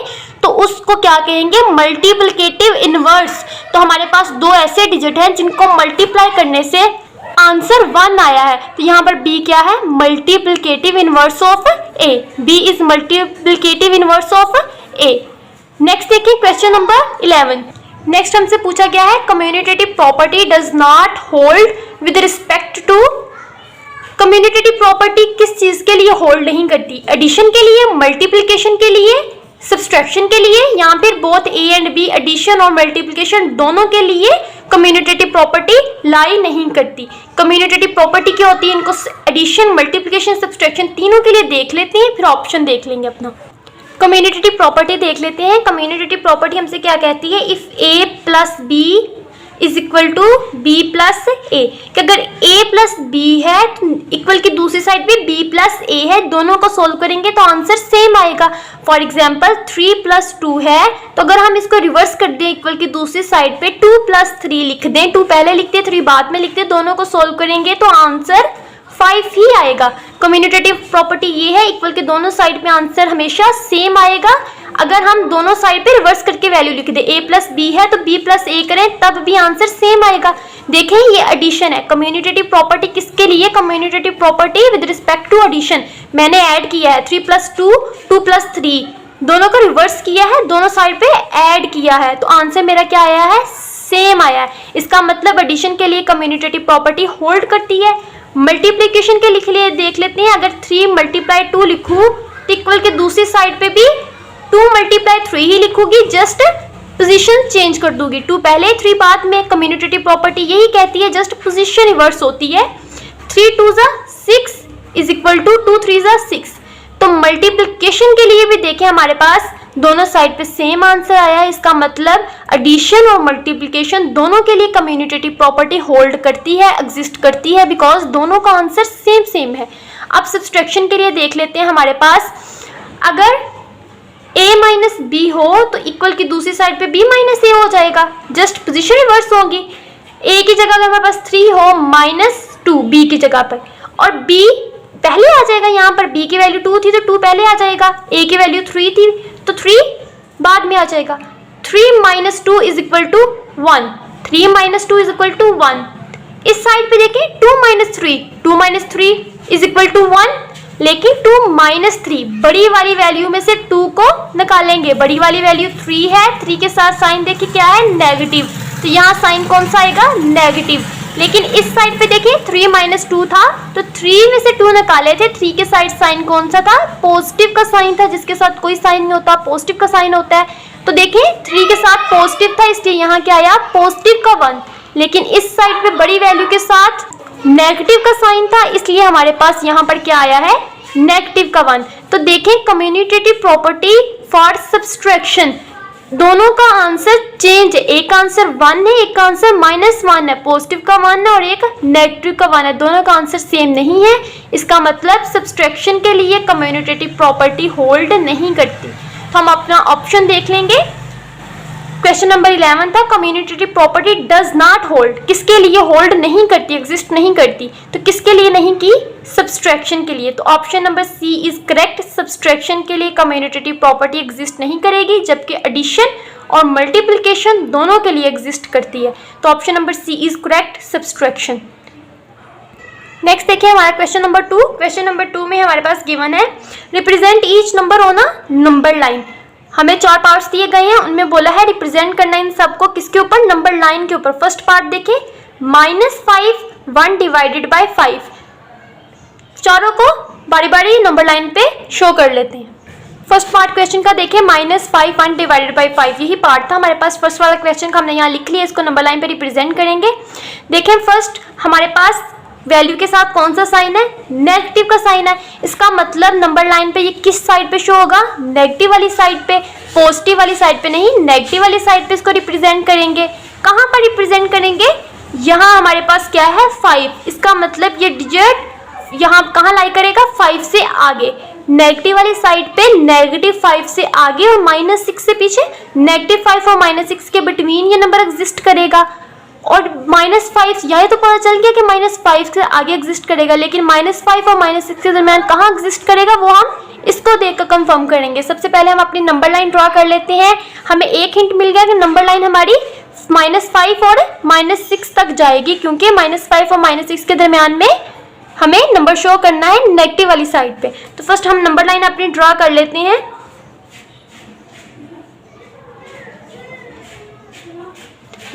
तो उसको क्या कहेंगे, मल्टीप्लिकेटिव इनवर्स। तो हमारे पास दो ऐसे डिजिट हैं जिनको मल्टीप्लाई करने से आंसर 1 आया है, तो यहाँ पर B क्या है, multiplicative inverse of A। B is multiplicative inverse of A। Next देखिए क्वेश्चन नंबर 11। नेक्स्ट हमसे पूछा गया है commutative property does not hold with respect to. Commutative property किस चीज के लिए होल्ड नहीं करती, एडिशन के लिए, मल्टीप्लिकेशन के लिए, सब्सट्रैक्शन के लिए। यहाँ पर both A and B addition और मल्टीप्लिकेशन दोनों के लिए कम्यूटेटिव प्रॉपर्टी लाई नहीं करती। कम्यूटेटिव प्रॉपर्टी क्या होती है, इनको एडिशन, मल्टीप्लिकेशन, सब्सट्रैक्शन तीनों के लिए देख लेते हैं, फिर ऑप्शन देख लेंगे अपना। कम्यूटेटिव प्रॉपर्टी देख लेते हैं। कम्यूटेटिव प्रॉपर्टी हमसे क्या कहती है, if A plus B is equal to B plus A, कि अगर A प्लस B है इक्वल की दूसरी साइड पे B प्लस A है, दोनों को सोल्व करेंगे तो आंसर सेम आएगा। फॉर एग्जाम्पल 3 प्लस 2 है, तो अगर हम इसको रिवर्स कर दें इक्वल की दूसरी साइड पे 2 प्लस 3 लिख दें, 2 पहले लिखते 3 बाद में लिखते, दोनों को सोल्व करेंगे तो आंसर 5 ही आएगा। कम्यूटेटिव प्रॉपर्टी ये है इक्वल के दोनों साइड पे आंसर हमेशा सेम आएगा। अगर हम दोनों साइड पे रिवर्स करके वैल्यू लिख दे, A प्लस B है तो B प्लस A करें तब भी आंसर सेम आएगा। देखें ये एडिशन है। कम्यूटेटिव प्रॉपर्टी किसके लिए, commutative property with respect to addition. मैंने ऐड किया है 3 प्लस 2, 2 प्लस 3, दोनों को रिवर्स किया है, दोनों साइड पे ऐड किया है, तो आंसर मेरा क्या आया है, सेम आया है। इसका मतलब एडिशन के लिए कम्यूटेटिव प्रॉपर्टी होल्ड करती है। मल्टीप्लिकेशन के लिए देख लेते हैं। अगर 3 मल्टीप्लाई 2 लिखूं तो इक्वल के दूसरी साइड पे भी 2 मल्टीप्लाई 3 ही लिखूंगी, जस्ट पोजीशन चेंज कर दूंगी, 2 पहले 3 बाद में। कम्यूटेटिव प्रॉपर्टी यही कहती है, जस्ट पोजीशन रिवर्स होती है। 3 2 6 इज इक्वल टू 2 3 6। तो मल्टीप्लिकेशन के लिए भी देखें हमारे पास दोनों साइड पे सेम आंसर आया है। इसका मतलब एडिशन और मल्टीप्लिकेशन दोनों के लिए कम्यूटेटिव प्रॉपर्टी होल्ड करती है, एग्जिस्ट करती है, बिकॉज दोनों का आंसर सेम है। अब सब्सट्रैक्शन के लिए देख लेते हैं हमारे पास। अगर A माइनस B हो तो इक्वल की दूसरी साइड पे B माइनस A हो जाएगा, जस्ट पोजीशन रिवर्स होगी। A की जगह अगर हमारे पास 3 हो -2 B की जगह पर, और B पहले आ जाएगा, यहाँ पर B की वैल्यू 2 थी तो 2 पहले आ जाएगा, A की वैल्यू 3 थी तो 3 बाद में आ जाएगा। 3 minus 2 is equal to 1, 3 minus 2 is equal to 1। इस साइड पे देखें 2 minus 3, 2 minus 3 is equal to 1, लेकिन 2 माइनस 3 बड़ी वाली वैल्यू में से 2 को निकालेंगे। बड़ी वाली वैल्यू 3 है, 3 के साथ साइन देखिए क्या है, नेगेटिव, तो यहाँ साइन कौन सा आएगा, नेगेटिव। लेकिन इस साइड पे देखिए 3 माइनस 2 था तो 3 में से 2 निकाले थे, 3 के साइड साइन कौन सा था, पॉजिटिव का साइन था, जिसके साथ कोई साइन नहीं होता पॉजिटिव का साइन होता है। तो देखिए 3 के साथ पॉजिटिव था इसलिए यहाँ क्या आया, पॉजिटिव का 1। लेकिन इस साइड पे बड़ी वैल्यू के साथ नेगेटिव का साइन था इसलिए हमारे पास यहाँ पर क्या आया है, नेगेटिव का 1। तो देखें कम्यूटेटिव प्रॉपर्टी फॉर सब्सट्रैक्शन दोनों का आंसर चेंज है। एक आंसर 1 है, एक आंसर -1 है, पॉजिटिव का 1 है और एक नेगेटिव का 1 है, दोनों का आंसर सेम नहीं है। इसका मतलब सब्सट्रैक्शन के लिए कम्यूटेटिव प्रॉपर्टी होल्ड नहीं करती। तो हम अपना ऑप्शन देख लेंगे। क्वेश्चन नंबर 11 था commutative property does not hold, किसके लिए होल्ड नहीं करती, एग्जिस्ट नहीं करती, तो किसके लिए नहीं की, सब्सट्रैक्शन के लिए। तो option number C is correct. Subtraction के लिए कम्यूटेटिव प्रॉपर्टी एग्जिस्ट नहीं करेगी, जबकि एडिशन और मल्टीप्लिकेशन दोनों के लिए एग्जिस्ट करती है। तो option number C is correct, subtraction. Next देखिए हमारा क्वेश्चन नंबर 2। क्वेश्चन नंबर 2 में हमारे पास गिवन है represent each number on a number line. हमें 4 पार्ट्स दिए गए हैं, उनमें बोला है रिप्रेजेंट करना इन सबको किसके ऊपर, नंबर लाइन के ऊपर। फर्स्ट पार्ट देखें -5 1 डिवाइडेड बाय 5। चारों को बारी बारी नंबर लाइन पे शो कर लेते हैं। फर्स्ट पार्ट क्वेश्चन का देखें -5 1 डिवाइडेड बाय 5, यही पार्ट था हमारे पास। फर्स्ट वाला क्वेश्चन का हमने यहाँ लिख लिया, इसको नंबर लाइन पे रिप्रेजेंट करेंगे। देखें फर्स्ट हमारे पास वैल्यू के साथ कौन सा साइन है, नेगेटिव का साइन है। इसका मतलब नंबर लाइन पे ये किस साइड पे शो होगा, नेगेटिव वाली साइड पे, पॉजिटिव वाली साइड पे नहीं, नेगेटिव वाली साइड पे इसको रिप्रेजेंट करेंगे। कहाँ पर रिप्रेजेंट करेंगे, यहाँ हमारे पास क्या है 5। इसका मतलब ये डिजिट यहाँ कहाँ लाई करेगा, 5 से आगे, नेगेटिव वाली साइड पे -5 से आगे और -6 से पीछे। -5 और -6 के बिटवीन ये नंबर एग्जिस्ट करेगा। और -5 यह तो पता चल गया कि -5 से आगे एग्जिस्ट करेगा, लेकिन -5 और -6 के दरमियान कहाँ एग्जिस्ट करेगा वो हम इसको देखकर कंफर्म करेंगे। सबसे पहले हम अपनी नंबर लाइन ड्रॉ कर लेते हैं। हमें एक हिंट मिल गया कि नंबर लाइन हमारी -5 और -6 तक जाएगी, क्योंकि -5 और -6 के दरमियान में हमें नंबर शो करना है नेगेटिव वाली साइड पे। तो फर्स्ट हम नंबर लाइन अपनी ड्रा कर लेते हैं।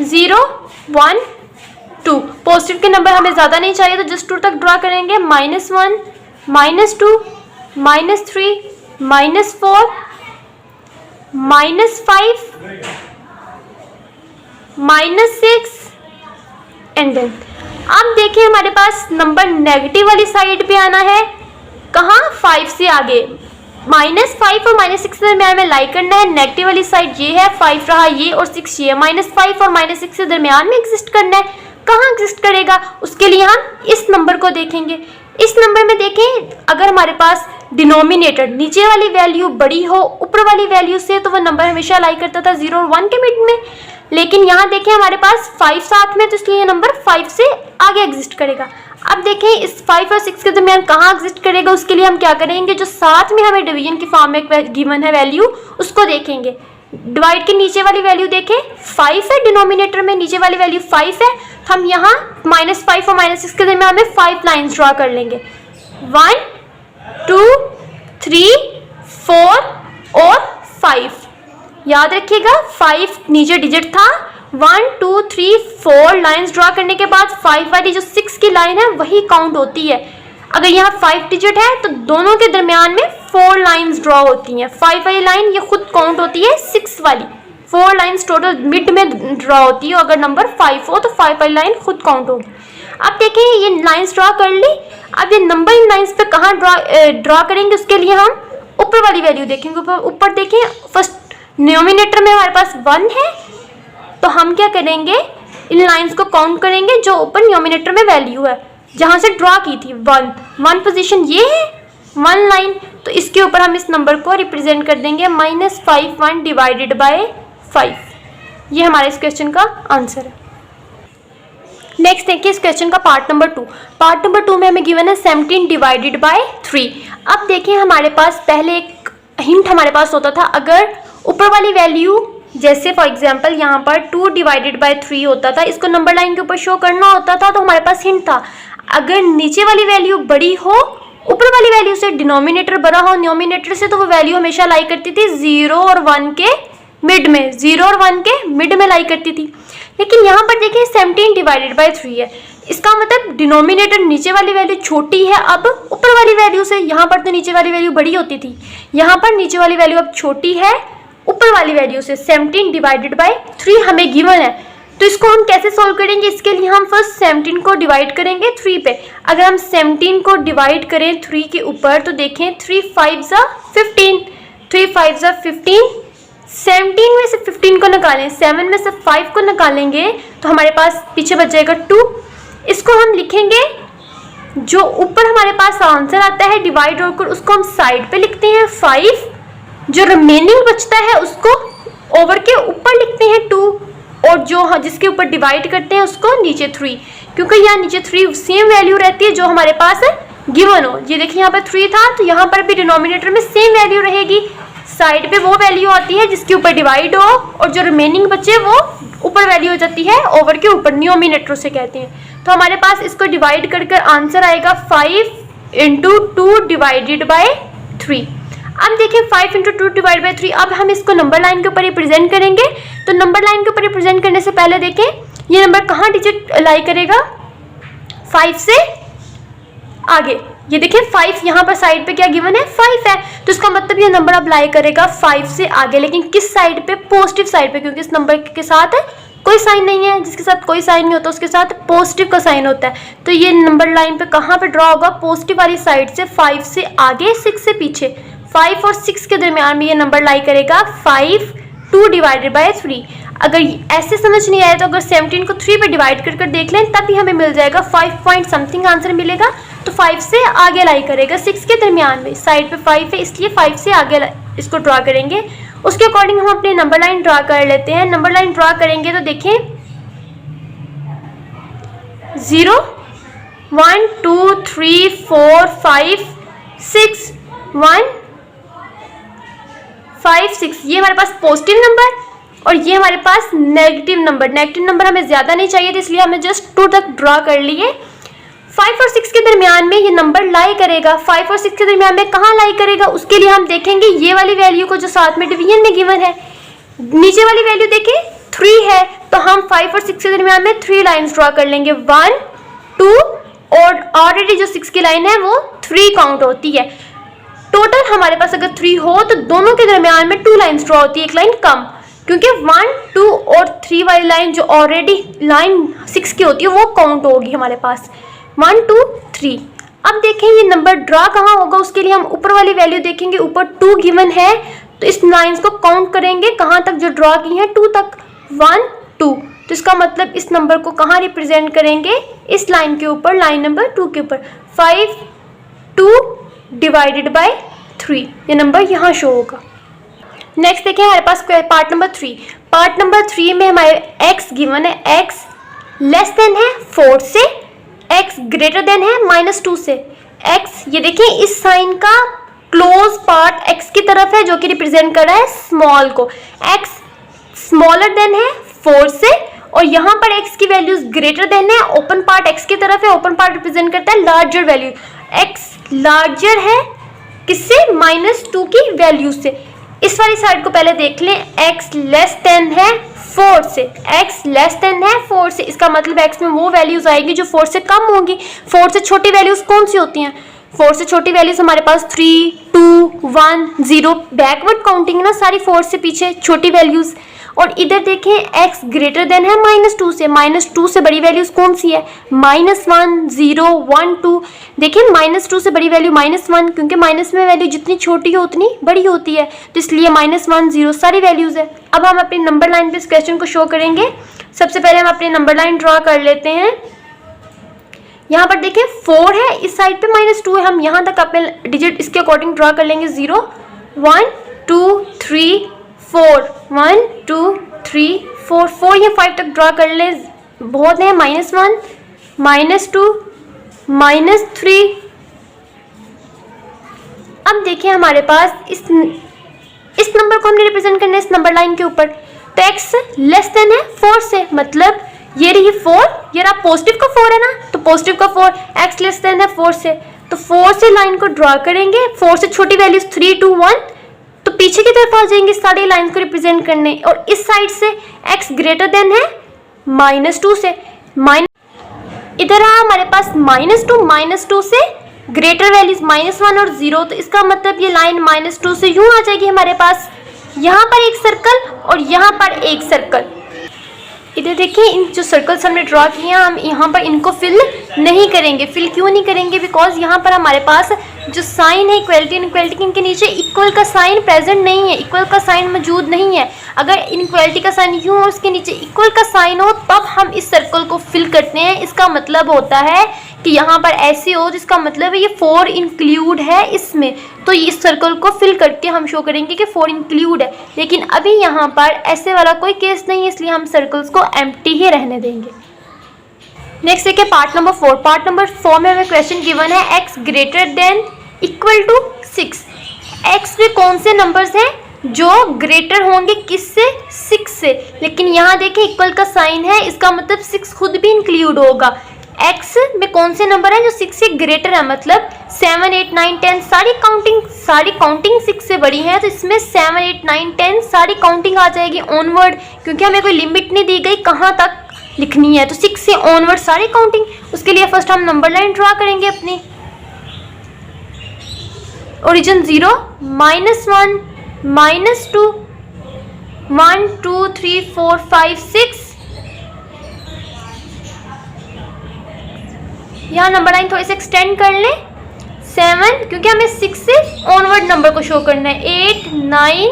0 1 2, पॉजिटिव के नंबर हमें ज़्यादा नहीं चाहिए तो जस्ट 2 तक ड्रा करेंगे। -1 -2 -3 -4 -5 -6 एंड देन अब देखिए हमारे पास नंबर नेगेटिव वाली साइड पे आना है। कहाँ? 5 से आगे। -5 और -6 के दरमियान में लाई करना है। नेगेटिव वाली साइड ये है, 5 रहा ये और 6 ये है। -5 और -6 के दरमियान में एग्जिस्ट करना है। कहाँ एग्जिस्ट करेगा? उसके लिए हम इस नंबर को देखेंगे। इस नंबर में देखें, अगर हमारे पास डिनोमिनेटर नीचे वाली वैल्यू बड़ी हो ऊपर वाली वैल्यू से, तो वो नंबर हमेशा लाई करता था 0 और 1 के मिड में। लेकिन यहाँ देखें हमारे पास 5 साथ में, तो इसलिए ये नंबर 5 से आगे एग्जिस्ट करेगा। अब देखें इस 5 और 6 के दरमियान कहाँ एग्जिस्ट करेगा, उसके लिए हम क्या करेंगे, जो साथ में हमें डिवीजन की फॉर्म में गिवन है वैल्यू, उसको देखेंगे। डिवाइड के नीचे वाली वैल्यू देखें 5 है, डिनोमिनेटर में नीचे वाली वैल्यू 5 है, तो हम यहाँ -5 और -6 के दरमियान में 5 लाइन्स ड्रा कर लेंगे। 1 2 3 4 और 5। याद रखिएगा 5 नीचे डिजिट था। 1 2 3 4 लाइन्स ड्रा करने के बाद 5 वाली जो 6 की लाइन है वही काउंट होती है। अगर यहाँ 5 डिजिट है तो दोनों के दरमियान में 4 लाइन्स ड्रॉ होती हैं। 5 वाली लाइन ये खुद काउंट होती है 6 वाली। 4 लाइन्स टोटल मिड में ड्रॉ होती है। अगर नंबर 5 हो तो 5 वाली लाइन खुद काउंट होगी। अब देखें ये लाइन्स ड्रॉ कर ली। अब ये नंबर इन लाइन्स पे कहाँ ड्रॉ करेंगे, उसके लिए हम ऊपर वाली वैल्यू देखेंगे। ऊपर देखें, फर्स्ट डिनोमिनेटर में हमारे पास 1 है, तो हम क्या करेंगे, इन लाइन्स को काउंट करेंगे जो ऊपर डिनोमिनेटर में वैल्यू है जहाँ से ड्रॉ की थी। 1 पोजीशन ये है 1 लाइन, तो इसके ऊपर हम इस नंबर को रिप्रेजेंट कर देंगे -51 डिवाइडेड बाय 5। ये हमारे इस क्वेश्चन का आंसर है। नेक्स्ट देखिए इस क्वेश्चन का पार्ट नंबर 2। पार्ट नंबर 2 में हमें गिवन है 17 डिवाइडेड बाय 3। अब देखिए हमारे पास पहले एक हिंट हमारे पास होता था, अगर ऊपर वाली वैल्यू जैसे फॉर एग्जांपल यहाँ पर 2 डिवाइडेड बाय 3 होता था, इसको नंबर लाइन के ऊपर शो करना होता था, तो हमारे पास हिंट था अगर नीचे वाली वैल्यू बड़ी हो ऊपर वाली वैल्यू से, डिनोमिनेटर बड़ा हो डिनोमिनेटर से, तो वो वैल्यू हमेशा लाई करती थी 0 और 1 के मिड में। 0 और 1 के मिड में लाई करती थी। लेकिन यहाँ पर देखिए 17 डिवाइडेड बाय 3 है, इसका मतलब डिनोमिनेटर नीचे वाली वैल्यू छोटी है अब ऊपर वाली वैल्यू से। यहाँ पर तो नीचे वाली वैल्यू बड़ी होती थी, यहाँ पर नीचे वाली वैल्यू अब छोटी है ऊपर वाली वैल्यू से। 17 डिवाइडेड बाय 3 हमें गिवन है, तो इसको हम कैसे सॉल्व करेंगे, इसके लिए हम फर्स्ट 17 को डिवाइड करेंगे 3 पे। अगर हम 17 को डिवाइड करें 3 के ऊपर तो देखें 3 5 15, 3 5 15, 17 में से 15 को निकालें, 7 में से 5 को निकालेंगे तो हमारे पास पीछे बच जाएगा 2। इसको हम लिखेंगे, जो ऊपर हमारे पास आंसर आता है डिवाइड होकर उसको हम साइड पे लिखते हैं 5, जो रिमेनिंग बचता है उसको ओवर के ऊपर लिखते हैं 2, और जो जिसके ऊपर डिवाइड करते हैं उसको नीचे 3, क्योंकि यहाँ नीचे 3 सेम वैल्यू रहती है जो हमारे पास गिवन हो। ये देखिए यहाँ पर 3 था तो यहाँ पर भी डिनोमिनेटर में सेम वैल्यू रहेगी। साइड पे वो वैल्यू आती है जिसके ऊपर डिवाइड हो, और जो रिमेनिंग बचे वो ऊपर वैल्यू हो जाती है ओवर के ऊपर, डिनोमिनेटर से कहते हैं। तो हमारे पास इसको डिवाइड कर आंसर आएगा 5 × 2 डिवाइडेड बाय 3। अब देखिए 5 × 2 डिवाइड बाय 3। अब हम इसको नंबर लाइन के ऊपर रिप्रेजेंट करेंगे। तो नंबर लाइन के ऊपर रिप्रेजेंट करने से पहले देखें ये नंबर कहाँ डिजिट लाई करेगा, 5 से आगे। ये देखिए 5 यहाँ पर साइड पे क्या गिवन है 5 है, तो इसका मतलब ये नंबर अब लाई करेगा 5 से आगे, लेकिन किस साइड पे, पॉजिटिव साइड पे, क्योंकि इस नंबर के साथ कोई साइन नहीं है। जिसके साथ कोई साइन नहीं होता उसके साथ पॉजिटिव का साइन होता है। तो ये नंबर लाइन पे कहाँ पे ड्रॉ होगा, पॉजिटिव वाली साइड से, 5 से आगे 6 से पीछे। 5 और 6 के दरमियान में ये नंबर लाई करेगा 5 2 डिवाइडेड बाय 3। अगर ऐसे समझ नहीं आया तो अगर 17 को 3 पे डिवाइड कर देख लें तब भी हमें मिल जाएगा 5 पॉइंट समथिंग आंसर मिलेगा। तो 5 से आगे लाई करेगा, 6 के दरमियान में, साइड पे 5 है इसलिए 5 से आगे इसको ड्रॉ करेंगे। उसके अकॉर्डिंग हम अपनी नंबर लाइन ड्रॉ कर लेते हैं। नंबर लाइन ड्रॉ करेंगे तो देखें 0 1 2 3 4 5 6 1 5 6, ये हमारे पास पॉजिटिव नंबर, और ये हमारे पास नेगेटिव नंबर हमें ज़्यादा नहीं चाहिए थे, इसलिए हमें जस्ट 2 तक ड्रा कर लिए। 5 और 6 के दरमियान में ये नंबर लाई करेगा। 5 और 6 के दरमियान में कहाँ लाई करेगा, उसके लिए हम देखेंगे ये वाली वैल्यू को जो साथ में डिवीजन में गिवन है। नीचे वाली वैल्यू देखें 3 है, तो हम 5 और 6 के दरमियान में 3 लाइन्स ड्रा कर लेंगे, 1 2, और ऑलरेडी जो 6 की लाइन है वो 3 काउंट होती है। टोटल हमारे पास अगर 3 हो तो दोनों के दरमियान में 2 लाइन्स ड्रा होती है, एक लाइन कम, क्योंकि 1 2 और 3 वाली लाइन जो ऑलरेडी लाइन 6 की होती है वो काउंट होगी हमारे पास, 1 2 3। अब देखें ये नंबर ड्रा कहाँ होगा, उसके लिए हम ऊपर वाली वैल्यू देखेंगे, ऊपर 2 गिवन है, तो इस लाइन्स को काउंट करेंगे कहाँ तक जो ड्रा की है, 2 तक, 1 2। तो इसका मतलब इस नंबर को कहाँ रिप्रेजेंट करेंगे, इस लाइन के ऊपर, लाइन नंबर 2 के ऊपर, 5 2 डिवाइडेड बाय 3, ये नंबर यहाँ शो होगा। नेक्स्ट देखें हमारे पास पार्ट नंबर 3। पार्ट नंबर 3 में हमारे x गिवन है, x लेस देन है 4 से, x ग्रेटर देन है -2 से। x ये देखिए इस साइन का क्लोज पार्ट x की तरफ है जो कि रिप्रेजेंट कर रहा है स्मॉल को, x स्मॉलर देन है 4 से, और यहाँ पर x की वैल्यूज ग्रेटर देन है, ओपन पार्ट x की तरफ है, ओपन पार्ट रिप्रेजेंट करता है लार्जर वैल्यू, x लार्जर है किससे, -2 की वैल्यू से। इस वाली साइड को पहले देख लें, x लेस देन है 4 से, x लेस देन है 4 से, इसका मतलब x में वो वैल्यूज आएगी जो 4 से कम होंगी। 4 से छोटी वैल्यूज कौन सी होती हैं, 4 से छोटी वैल्यूज हमारे पास 3 2 1 0, बैकवर्ड काउंटिंग ना सारी 4 से पीछे छोटी वैल्यूज। और इधर देखें x ग्रेटर देन है -2 से, -2 से बड़ी वैल्यूज कौन सी है, -1 0 1 2। देखिए -2 से बड़ी वैल्यू -1, क्योंकि माइनस में वैल्यू जितनी छोटी हो उतनी बड़ी होती है, तो इसलिए -1 0 सारी वैल्यूज है। अब हम अपनी नंबर लाइन पे इस क्वेश्चन को शो करेंगे। सबसे पहले हम अपनी नंबर लाइन ड्रॉ कर लेते हैं। यहाँ पर देखिए 4 है, इस साइड पे -2 है, हम यहाँ तक अपने डिजिट इसके अकॉर्डिंग ड्रॉ कर लेंगे, 0 1 2 3 4 1 2 3 4 4 या 5 तक ड्रॉ कर ले, बहुत है, -1 -2 -3। अब देखिए हमारे पास इस नंबर को हमने रिप्रेजेंट करना है इस नंबर लाइन के ऊपर, तो x लेस देन है 4 से, मतलब ये रही 4, ये रहा पॉजिटिव का 4 है ना, तो पॉजिटिव का 4, x लेस देन है 4 से, तो 4 से लाइन को ड्रॉ करेंगे, 4 से छोटी वैल्यूज 3 2 1, तो पीछे की तरफ आ जाएंगे सारी लाइंस को रिप्रेजेंट करने, और इस साइड से x ग्रेटर देन है -2 से, इधर आ हमारे पास -2 से ग्रेटर वैल्यूज -1 और 0, तो इसका मतलब ये लाइन -2 से यूं आ जाएगी हमारे पास, यहाँ पर एक सर्कल और यहाँ पर एक सर्कल। इधर देखिए इन जो सर्कल्स हमने ड्रॉ किए हैं, हम यहाँ पर इनको फिल नहीं करेंगे। फिल क्यों नहीं करेंगे, बिकॉज यहाँ पर हमारे पास जो साइन है इक्वलिटी इनइक्वलिटी, इनके नीचे इक्वल का साइन प्रेजेंट नहीं है, इक्वल का साइन मौजूद नहीं है। अगर इनइक्वलिटी का साइन यूँ और उसके नीचे इक्वल का साइन हो तब हम इस सर्कल को फिल करते हैं। इसका मतलब होता है कि यहाँ पर ऐसे हो, जिसका मतलब है ये 4 इंक्लूड है इसमें, तो इस सर्कल को फिल करके हम शो करेंगे कि 4 इंक्लूड है। लेकिन अभी यहाँ पर ऐसे वाला कोई केस नहीं है, इसलिए हम सर्कल्स को एम्प्टी ही रहने देंगे। नेक्स्ट देखिए पार्ट नंबर 4। पार्ट नंबर 4 में हमें क्वेश्चन गिवन है x greater than equal to 6। x में कौन से नंबर्स हैं जो ग्रेटर होंगे किससे, 6 से, लेकिन यहाँ देखिए इक्वल का साइन है, इसका मतलब 6 खुद भी इंक्लूड होगा। x में कौन से नंबर है जो 6 से ग्रेटर है, मतलब 7 8 9 10 सारी काउंटिंग 6 से बड़ी है, तो इसमें 7 8 9 10 सारी काउंटिंग आ जाएगी ऑनवर्ड, क्योंकि हमें कोई लिमिट नहीं दी गई कहाँ तक लिखनी है, तो 6 से ऑनवर्ड सारी काउंटिंग। उसके लिए फर्स्ट हम नंबर लाइन ड्रॉ करेंगे अपनी, ओरिजिन 0 -1 -2 1 2 3 4 5 6। यहाँ नंबर लाइन थोड़ी सी एक्सटेंड कर लें, 7, क्योंकि हमें 6 से ऑनवर्ड नंबर को शो करना है, 8 9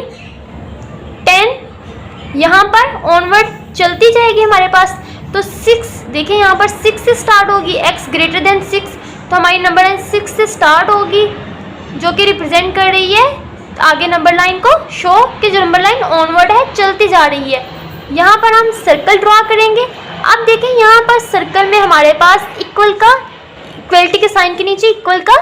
10 यहाँ पर ऑनवर्ड चलती जाएगी हमारे पास। तो 6 देखिए यहाँ पर 6 से स्टार्ट होगी, x ग्रेटर देन 6, तो हमारी नंबर लाइन 6 से स्टार्ट होगी, जो कि रिप्रेजेंट कर रही है आगे नंबर लाइन को शो कि जो नंबर लाइन ऑनवर्ड है चलती जा रही है। यहाँ पर हम सर्कल ड्रॉ करेंगे। अब देखें यहाँ पर सर्कल में हमारे पास इक्वलिटी के साइन के नीचे इक्वल का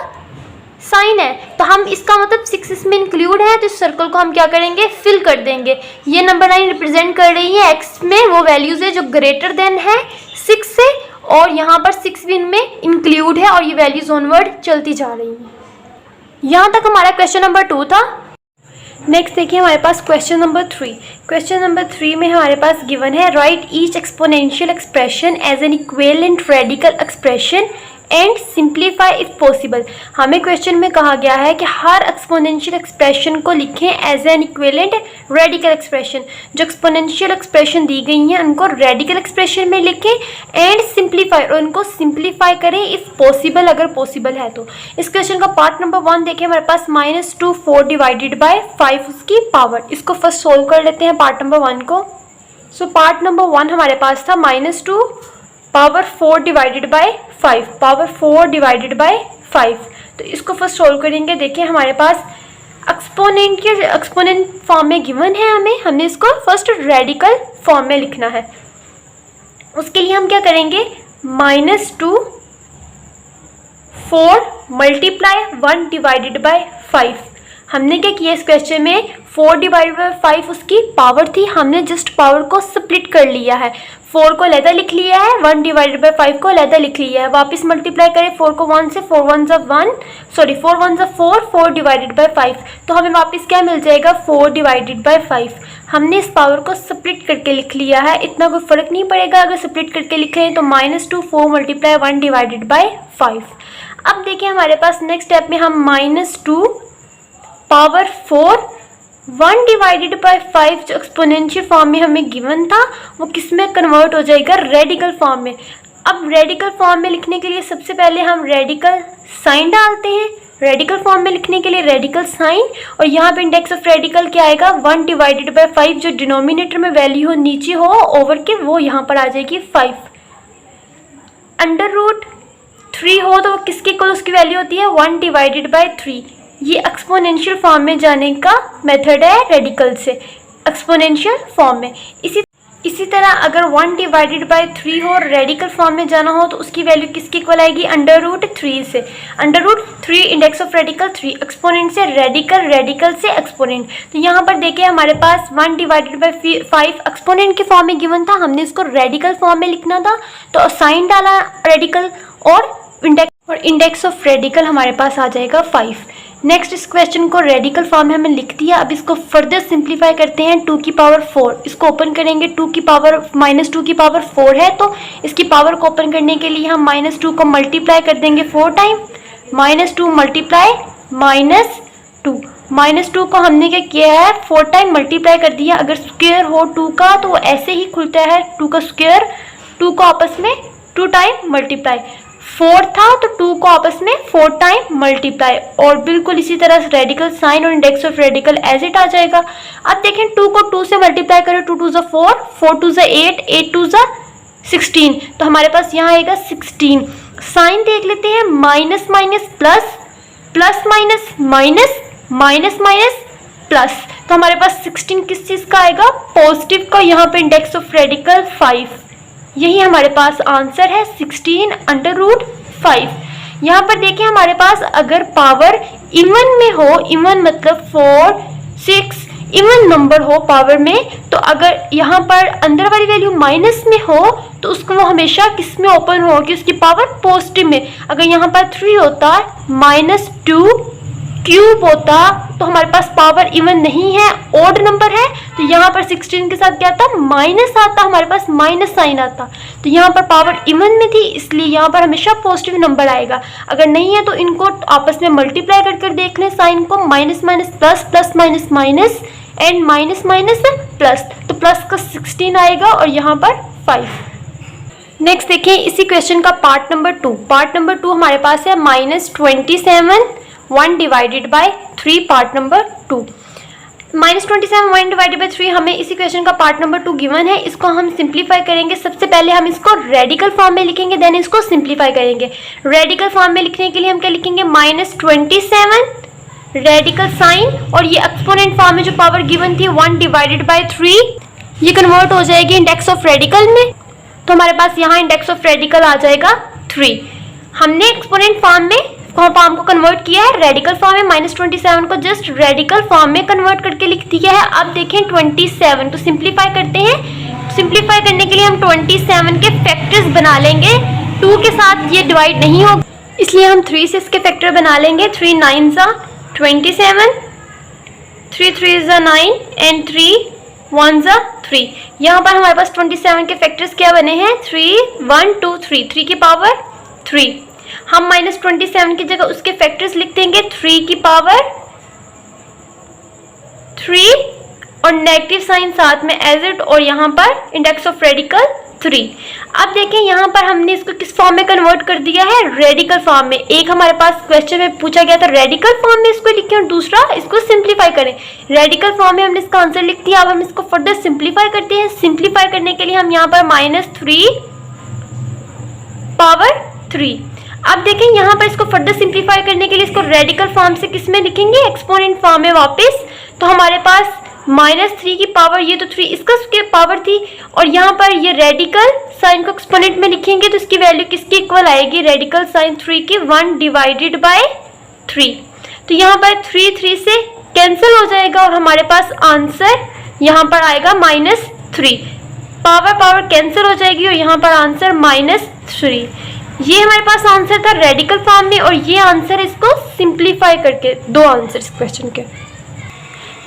साइन है, तो हम इसका मतलब 6 इसमें इंक्लूड है, तो इस सर्कल को हम क्या करेंगे, फिल कर देंगे। ये नंबर लाइन रिप्रेजेंट कर रही है एक्स में वो वैल्यूज़ है जो ग्रेटर देन है 6 से, और यहाँ पर 6 भी इनमें इंक्लूड है और ये वैल्यूज ऑनवर्ड चलती जा रही हैं। यहाँ तक हमारा क्वेश्चन नंबर 2 था। नेक्स्ट देखिए हमारे पास क्वेश्चन नंबर 3। क्वेश्चन नंबर 3 में हमारे पास गिवन है write each exponential expression as an equivalent radical expression and simplify if possible. हमें क्वेश्चन में कहा गया है कि हर एक्सपोनेंशियल एक्सप्रेशन को लिखें as an equivalent radical expression. जो एक्सपोनेंशियल एक्सप्रेशन दी गई हैं उनको रेडिकल एक्सप्रेशन में लिखें एंड सिंप्लीफाई, और उनको सिंप्लीफाई करें इफ पॉसिबल, अगर पॉसिबल है तो। इस क्वेश्चन का पार्ट नंबर 1 देखें, हमारे पास -2 4 डिवाइडेड बाय 5 उसकी पावर। इसको फर्स्ट सोल्व कर लेते हैं पार्ट नंबर 1 को। सो पार्ट नंबर 1 हमारे पास था -2 power 4 divided by 5, power 4 divided by 5। तो इसको फर्स्ट सोल्व करेंगे। देखिए हमारे पास एक्सपोनेंट फॉर्म में गिवन है, हमने इसको फर्स्ट रेडिकल फॉर्म में लिखना है। उसके लिए हम क्या करेंगे, -2 4 मल्टीप्लाई 1 डिवाइडेड बाय 5। हमने क्या किया इस क्वेश्चन में, 4 डिवाइडेड बाय 5 उसकी पावर थी, हमने जस्ट पावर को स्प्लिट कर लिया है। 4 को लहदा लिख लिया है, 1 डिवाइडेड बाय 5 को लहदा लिख लिया है। वापस मल्टीप्लाई करें 4 को 1 से, 4 1 1 सॉरी 4 1 4 4 डिवाइडेड बाय 5, तो हमें वापस क्या मिल जाएगा, 4 डिवाइडेड बाय 5। हमने इस पावर को स्प्लिट करके लिख लिया है, इतना कोई फ़र्क नहीं पड़ेगा अगर स्प्लिट करके लिखें तो। -2 4 मल्टीप्लाई 1 डिवाइडेड बाय 5। अब देखिए हमारे पास नेक्स्ट स्टेप में हम -2 पावर 4 1 डिवाइडेड बाय 5 जो एक्सपोनेंशियल फॉर्म में हमें गिवन था वो किस में कन्वर्ट हो जाएगा, रेडिकल फॉर्म में। अब रेडिकल फॉर्म में लिखने के लिए सबसे पहले हम रेडिकल साइन डालते हैं। रेडिकल फॉर्म में लिखने के लिए रेडिकल साइन, और यहाँ पे इंडेक्स ऑफ रेडिकल क्या आएगा, 1 डिवाइडेड बाय 5। जो डिनोमिनेटर में वैल्यू हो नीचे हो ओवर के, वो यहाँ पर आ जाएगी 5। √3 हो तो किसके इक्वल उसकी वैल्यू होती है, 1 डिवाइडेड बाय 3। ये एक्सपोनेंशियल फॉर्म में जाने का मेथड है रेडिकल से एक्सपोनेंशियल फॉर्म में। इसी तरह अगर 1 डिवाइडेड बाय 3 हो, रेडिकल फॉर्म में जाना हो तो उसकी वैल्यू किसकी इक्वल आएगी, √3 से। √3 इंडेक्स ऑफ रेडिकल 3, एक्सपोनेंट से रेडिकल, रेडिकल से एक्सपोनेंट। तो यहाँ पर देखिए हमारे पास 1 डिवाइडेड बाय 5 एक्सपोनेंट के फॉर्म में गिवन था, हमने इसको रेडिकल फॉर्म में लिखना था तो साइन डाला रेडिकल, और इंडेक्स ऑफ रेडिकल हमारे पास आ जाएगा 5। नेक्स्ट इस क्वेश्चन को रेडिकल फॉर्म में हमें लिख दिया। अब इसको फर्दर सिंप्लीफाई करते हैं, 2 की पावर 4। इसको ओपन करेंगे, 2 की पावर -2 की पावर 4 है, तो इसकी पावर को ओपन करने के लिए हम -2 को मल्टीप्लाई कर देंगे 4 टाइम। -2 मल्टीप्लाई -2 को हमने क्या किया है, 4 टाइम मल्टीप्लाई कर दिया। अगर स्क्वायर हो 2 का तो वो ऐसे ही खुलता है, 2 का स्क्वायर, 2 को आपस में 2 टाइम मल्टीप्लाई। 4 था तो 2 को आपस में 4 टाइम मल्टीप्लाई, और बिल्कुल इसी तरह रेडिकल साइन और index of radical as it आ जाएगा। अब देखें 2 को 2 से मल्टीप्लाई करें, 2 2 4, 4 2 8, 8 2 16, तो हमारे पास यहाँ आएगा 16। साइन देख लेते हैं, minus minus plus, plus minus minus, minus minus plus, तो हमारे पास 16 किस चीज़ का आएगा, पॉजिटिव का। यहाँ पे इंडेक्स ऑफ रेडिकल 5, यही हमारे पास आंसर है 16 √5। यहाँ पर देखिए हमारे पास अगर पावर इवन में हो, इवन मतलब 4 6 इवन नंबर हो पावर में, तो अगर यहाँ पर अंदर वाली वैल्यू माइनस में हो तो उसको वो हमेशा किस में ओपन होगी, उसकी पावर पॉजिटिव में। अगर यहाँ पर 3 होता, -2 क्यूब होता, तो हमारे पास पावर इवन नहीं है, ओड नंबर है, तो यहाँ पर 16 के साथ क्या आता, माइनस आता, हमारे पास माइनस साइन आता। तो यहाँ पर पावर इवन में थी, इसलिए यहाँ पर हमेशा पॉजिटिव नंबर आएगा। अगर नहीं है तो इनको आपस में मल्टीप्लाई कर देख लें साइन को, minus minus plus, plus minus minus and minus minus plus, तो प्लस का 16 आएगा और यहाँ पर 5। नेक्स्ट देखिए इसी क्वेश्चन का पार्ट नंबर 2। पार्ट नंबर 2 हमारे पास है -27 1 divided bye 3, part number 2। -27 1 divided bye 3 हमें इसी क्वेश्चन का पार्ट नंबर 2 गिवन है। इसको हम सिंप्लीफाई करेंगे। सबसे पहले हम इसको रेडिकल फॉर्म में लिखेंगे, देन इसको सिंप्लीफाई करेंगे। रेडिकल फॉर्म में लिखने के लिए हम क्या लिखेंगे, -27 रेडिकल साइन, और ये एक्सपोनेंट फॉर्म में जो पावर गिवन थी 1 डिवाइडेड बाय 3, ये कन्वर्ट हो जाएगी इंडेक्स ऑफ रेडिकल में, तो हमारे पास यहाँ इंडेक्स ऑफ रेडिकल आ जाएगा 3। हमने एक्सपोनेंट फॉर्म में फॉर्म को कन्वर्ट किया है रेडिकल फॉर्म में, -27 को जस्ट रेडिकल फॉर्म में कन्वर्ट करके लिख दिया है। अब देखें 27, तो सिंप्लीफाई करते हैं। सिंप्लीफाई करने के लिए हम 27 के फैक्टर्स बना लेंगे। 2 के साथ ये डिवाइड नहीं होगा, इसलिए हम 3 से इसके फैक्टर बना लेंगे। 3 9 27, 3 3 9 एंड 3 1 3। यहाँ पर हमारे पास 27 के फैक्टर्स क्या बने हैं? 3 1 2 3, 3 की पावर 3। हम -27 की जगह उसके फैक्टर्स लिख देंगे 3 की पावर 3 और नेगेटिव साइन साथ में एज इट, और यहाँ पर इंडेक्स ऑफ रेडिकल 3। अब देखें यहाँ पर हमने इसको किस फॉर्म में कन्वर्ट कर दिया है? रेडिकल फॉर्म में। एक हमारे पास क्वेश्चन में पूछा गया था रेडिकल फॉर्म में इसको लिखें और दूसरा इसको सिंप्लीफाई करें। रेडिकल फॉर्म में हमने इसका आंसर लिख दिया। अब हम इसको फर्दर सिंप्लीफाई करते हैं। सिंप्लीफाई करने के लिए हम यहाँ पर -3 पावर 3। अब देखें यहाँ पर इसको फर्दर सिंप्लीफाई करने के लिए इसको रेडिकल फॉर्म से किस में लिखेंगे? एक्सपोनेंट फॉर्म में वापस। तो हमारे पास -3 की पावर, ये तो 3 इसका पावर थी, और यहाँ पर ये रेडिकल साइन को एक्सपोनेंट में लिखेंगे तो इसकी वैल्यू किसकी इक्वल आएगी? रेडिकल साइन 3 की 1 डिवाइडेड बाय 3। तो यहाँ पर 3 से कैंसिल हो जाएगा और हमारे पास आंसर यहाँ पर आएगा -3। पावर कैंसिल हो जाएगी और यहाँ पर आंसर -3। ये हमारे पास आंसर था रेडिकल फॉर्म में, और ये आंसर इसको सिंप्लीफाई करके, 2 आंसर इस क्वेश्चन के।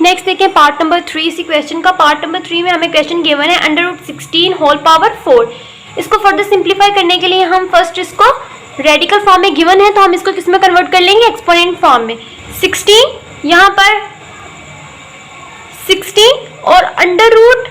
नेक्स्ट देखें पार्ट नंबर 3 इसी क्वेश्चन का। पार्ट नंबर 3 में हमें क्वेश्चन गिवन है √16 होल पावर 4। इसको फर्दर सिंप्लीफाई करने के लिए हम फर्स्ट इसको रेडिकल फॉर्म में गिवन है तो हम इसको किस में कन्वर्ट कर लेंगे? एक्सपोनेंट फॉर्म में। 16 यहाँ पर 16 और अंडर रूट,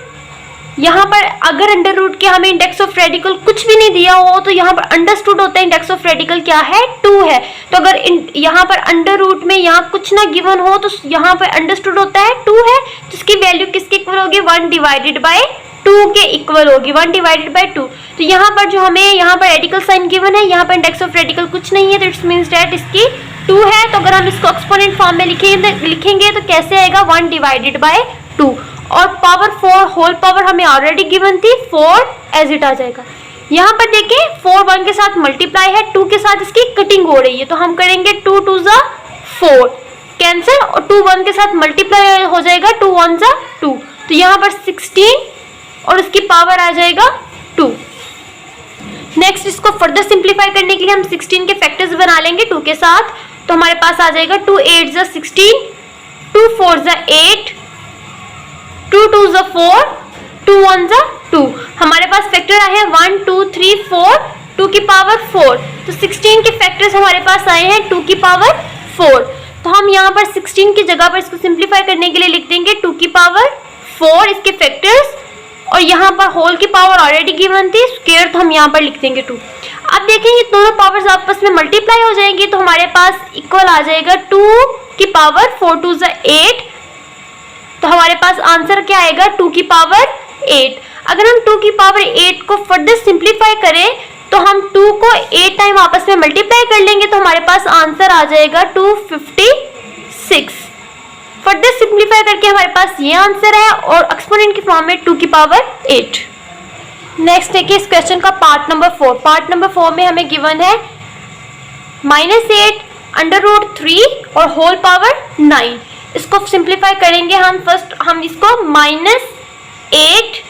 यहाँ पर अगर अंडर रूट के हमें इंडेक्स ऑफ रेडिकल कुछ भी नहीं दिया हो तो यहाँ पर अंडरस्टूड होता है इंडेक्स ऑफ रेडिकल क्या है? 2 है। तो अगर यहाँ पर अंडर रूट में यहाँ कुछ ना गिवन हो तो यहाँ पर अंडरस्टूड होता है 2 है, जिसकी वैल्यू किसके इक्वल होगी? 1 डिवाइडेड बाय 2 के इक्वल होगी, 1 डिवाइडेड बाय 2। तो यहाँ पर जो हमें यहाँ पर रेडिकल साइन गिवन है, यहाँ पर इंडेक्स ऑफ रेडिकल कुछ नहीं है, तो इट्स मीन्स दैट इसकी 2 है। तो अगर हम इसको एक्सपोनेंट फॉर्म में लिखेंगे तो कैसे आएगा? 1 डिवाइडेड बाय 2, और पावर 4 होल पावर हमें ऑलरेडी गिवन थी, 4 एज इट आ जाएगा। यहाँ पर देखें 4 1 के साथ मल्टीप्लाई है, 2 के साथ इसकी कटिंग हो रही है, तो हम करेंगे 2 2 4 कैंसिल, और 2 1 के साथ मल्टीप्लाई हो जाएगा, 2 1 2। तो यहाँ पर 16 और उसकी पावर आ जाएगा 2। नेक्स्ट इसको फर्दर सिंप्लीफाई करने के लिए हम 16 के फैक्टर्स बना लेंगे 2 के साथ। तो हमारे पास आ जाएगा 2 8 16, 2 4 8, 2 2 4, 2 1 2। हमारे पास फैक्टर आए हैं 1 2 3 4, 2 की पावर 4। तो 16 के फैक्टर्स हमारे पास आए हैं 2 की पावर 4। तो हम यहाँ पर 16 की जगह पर इसको सिंप्लीफाई करने के लिए लिख देंगे 2 की पावर 4 इसके फैक्टर्स, और यहाँ पर होल की पावर ऑलरेडी गिवन थी, स्क्वायर तो हम यहाँ पर लिख देंगे 2। अब देखेंगे दोनों पावर्स आपस में मल्टीप्लाई हो जाएंगी तो हमारे पास इक्वल आ जाएगा 2 की पावर 4 2 8। तो हमारे पास आंसर क्या आएगा? 2 की पावर 8। अगर हम 2 की पावर 8 को फर्दर सिंप्लीफाई करें तो हम 2 को 8 टाइम आपस में मल्टीप्लाई कर लेंगे तो हमारे पास आंसर आ जाएगा 256। फर्दर सिंप्लीफाई करके हमारे पास ये आंसर है, और एक्सपोनेंट की फॉर्म में 2 की पावर 8। नेक्स्ट देखिए इस क्वेश्चन का पार्ट नंबर 4। पार्ट नंबर 4 में हमें गिवन है -8 √3 और होल पावर 9। इसको सिंप्लीफाई करेंगे हम। फर्स्ट हम इसको -8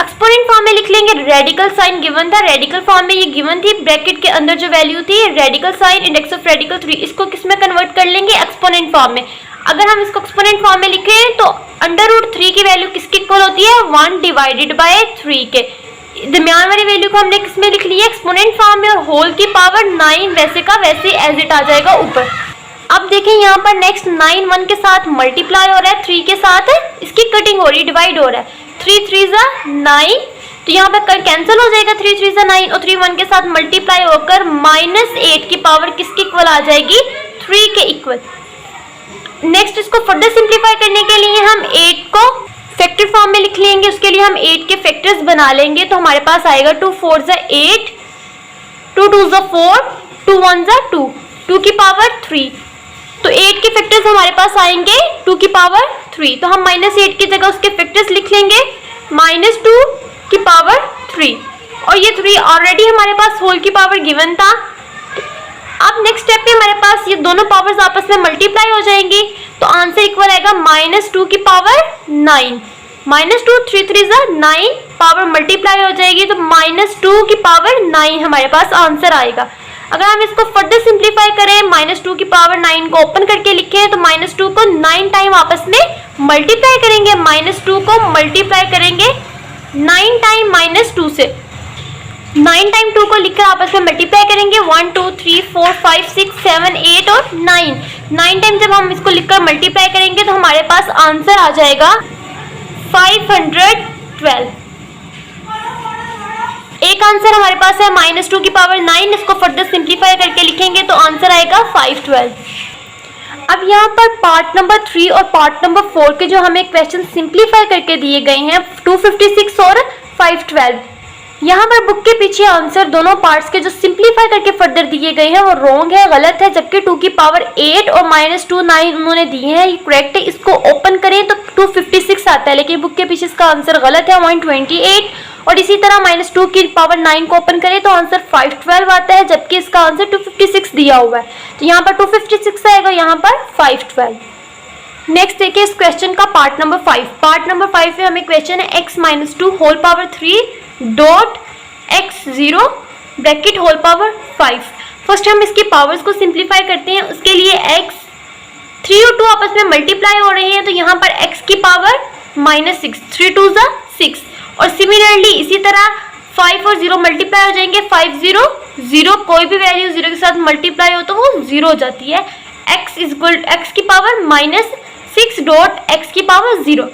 एक्सपोनेंट फॉर्म में लिख लेंगे। रेडिकल साइन गिवन था, रेडिकल फॉर्म में ये गिवन थी, ब्रैकेट के अंदर जो वैल्यू थी radical sign index of radical 3, इसको किस में कन्वर्ट कर लेंगे? एक्सपोनेंट फॉर्म में। अगर हम इसको एक्सपोनेंट फॉर्म में लिखें तो √3 की वैल्यू किसकी इक्वल होती है? 1 डिवाइडेड बाय 3 के। दरमियान वाली वैल्यू को हमने किस में लिख लिया? एक्सपोनेंट फॉर्म में, और होल की पावर 9 वैसे का वैसे एज इट आ जाएगा ऊपर। अब देखें यहाँ पर नेक्स्ट 9 1 के साथ मल्टीप्लाई हो रहा है, 3 के साथ इसकी कटिंग हो रही है, डिवाइड हो रहा है। 3 3 9, तो यहाँ पर कैंसिल हो जाएगा, 3 3 9, और 3 1 के साथ मल्टीप्लाई होकर -8 की पावर किसकी इक्वल आ जाएगी? 3 के इक्वल। नेक्स्ट इसको फर्दर सिंप्लीफाई करने के लिए हम 8 को फैक्टर फॉर्म में लिख लेंगे। उसके लिए हम 8 के फैक्टर्स बना लेंगे तो हमारे पास आएगा 2 4 8, 2 2 4, 2 1 2, 2 की पावर 3। तो 8 के फैक्टर्स हमारे पास आएंगे 2 की पावर 3। तो हम -8 की जगह उसके फैक्टर्स लिख लेंगे -2 की पावर 3, और ये 3 ऑलरेडी हमारे पास होल की पावर गिवन था, अब नेक्स्ट स्टेप में हमारे पास ये दोनों पावर्स आपस में मल्टीप्लाई हो जाएंगी, तो आंसर इक्वल आएगा -2 की पावर 9। -2 3 3 9, पावर मल्टीप्लाई हो जाएगी तो -2 की पावर 9 हमारे पास आंसर आएगा। अगर हम इसको फर्दर सिंप्लीफाई करें, -2 की पावर 9 को ओपन करके लिखें तो -2 को 9 टाइम आपस में मल्टीप्लाई करेंगे। -2 को मल्टीप्लाई करेंगे 9 टाइम -2 से, 9 टाइम 2 को लिखकर आपस में मल्टीप्लाई करेंगे। 1 2 3 4 5 6 7 8 और 9 टाइम जब हम इसको लिखकर मल्टीप्लाई करेंगे तो हमारे पास आंसर आ जाएगा 512। एक आंसर हमारे पास है -2 की पावर 9, इसको फर्दर सिंप्लीफाई करके लिखेंगे तो आंसर आएगा 512। अब यहाँ पर पार्ट नंबर 3 और पार्ट नंबर 4 के जो हमें क्वेश्चन सिंप्लीफाई करके दिए गए हैं 256 और 512, यहाँ पर बुक के पीछे आंसर दोनों पार्ट्स के जो सिंप्लीफाई करके फर्दर दिए गए हैं वो रॉन्ग है, गलत है, जबकि 2 की पावर 8 और -2 9 उन्होंने दिए हैं, ये करेक्ट है। इसको ओपन करें तो 256 आता है, लेकिन बुक के पीछे इसका आंसर गलत है, 128। और इसी तरह -2 की पावर 9 को ओपन करें तो आंसर 512 आता है, जबकि इसका आंसर 256 दिया हुआ है, तो यहाँ पर 256 आएगा, यहाँ पर 512। नेक्स्ट देखिए इस क्वेश्चन का पार्ट नंबर 5। पार्ट नंबर 5 में हमें क्वेश्चन है x - 2 whole power 3 dot x0 bracket whole power 5। First हम इसकी पावर्स को सिंप्लीफाई करते हैं। उसके लिए x 3 और 2 आपस में मल्टीप्लाई हो रहे हैं, तो यहाँ पर x की पावर -6, 3 2 6। और सिमिलरली इसी तरह 5 और 0 मल्टीप्लाई हो जाएंगे, 5 0 0, कोई भी वैल्यू 0 के साथ मल्टीप्लाई हो तो वो 0 हो जाती है। x की पावर -6 डॉट x की पावर 0।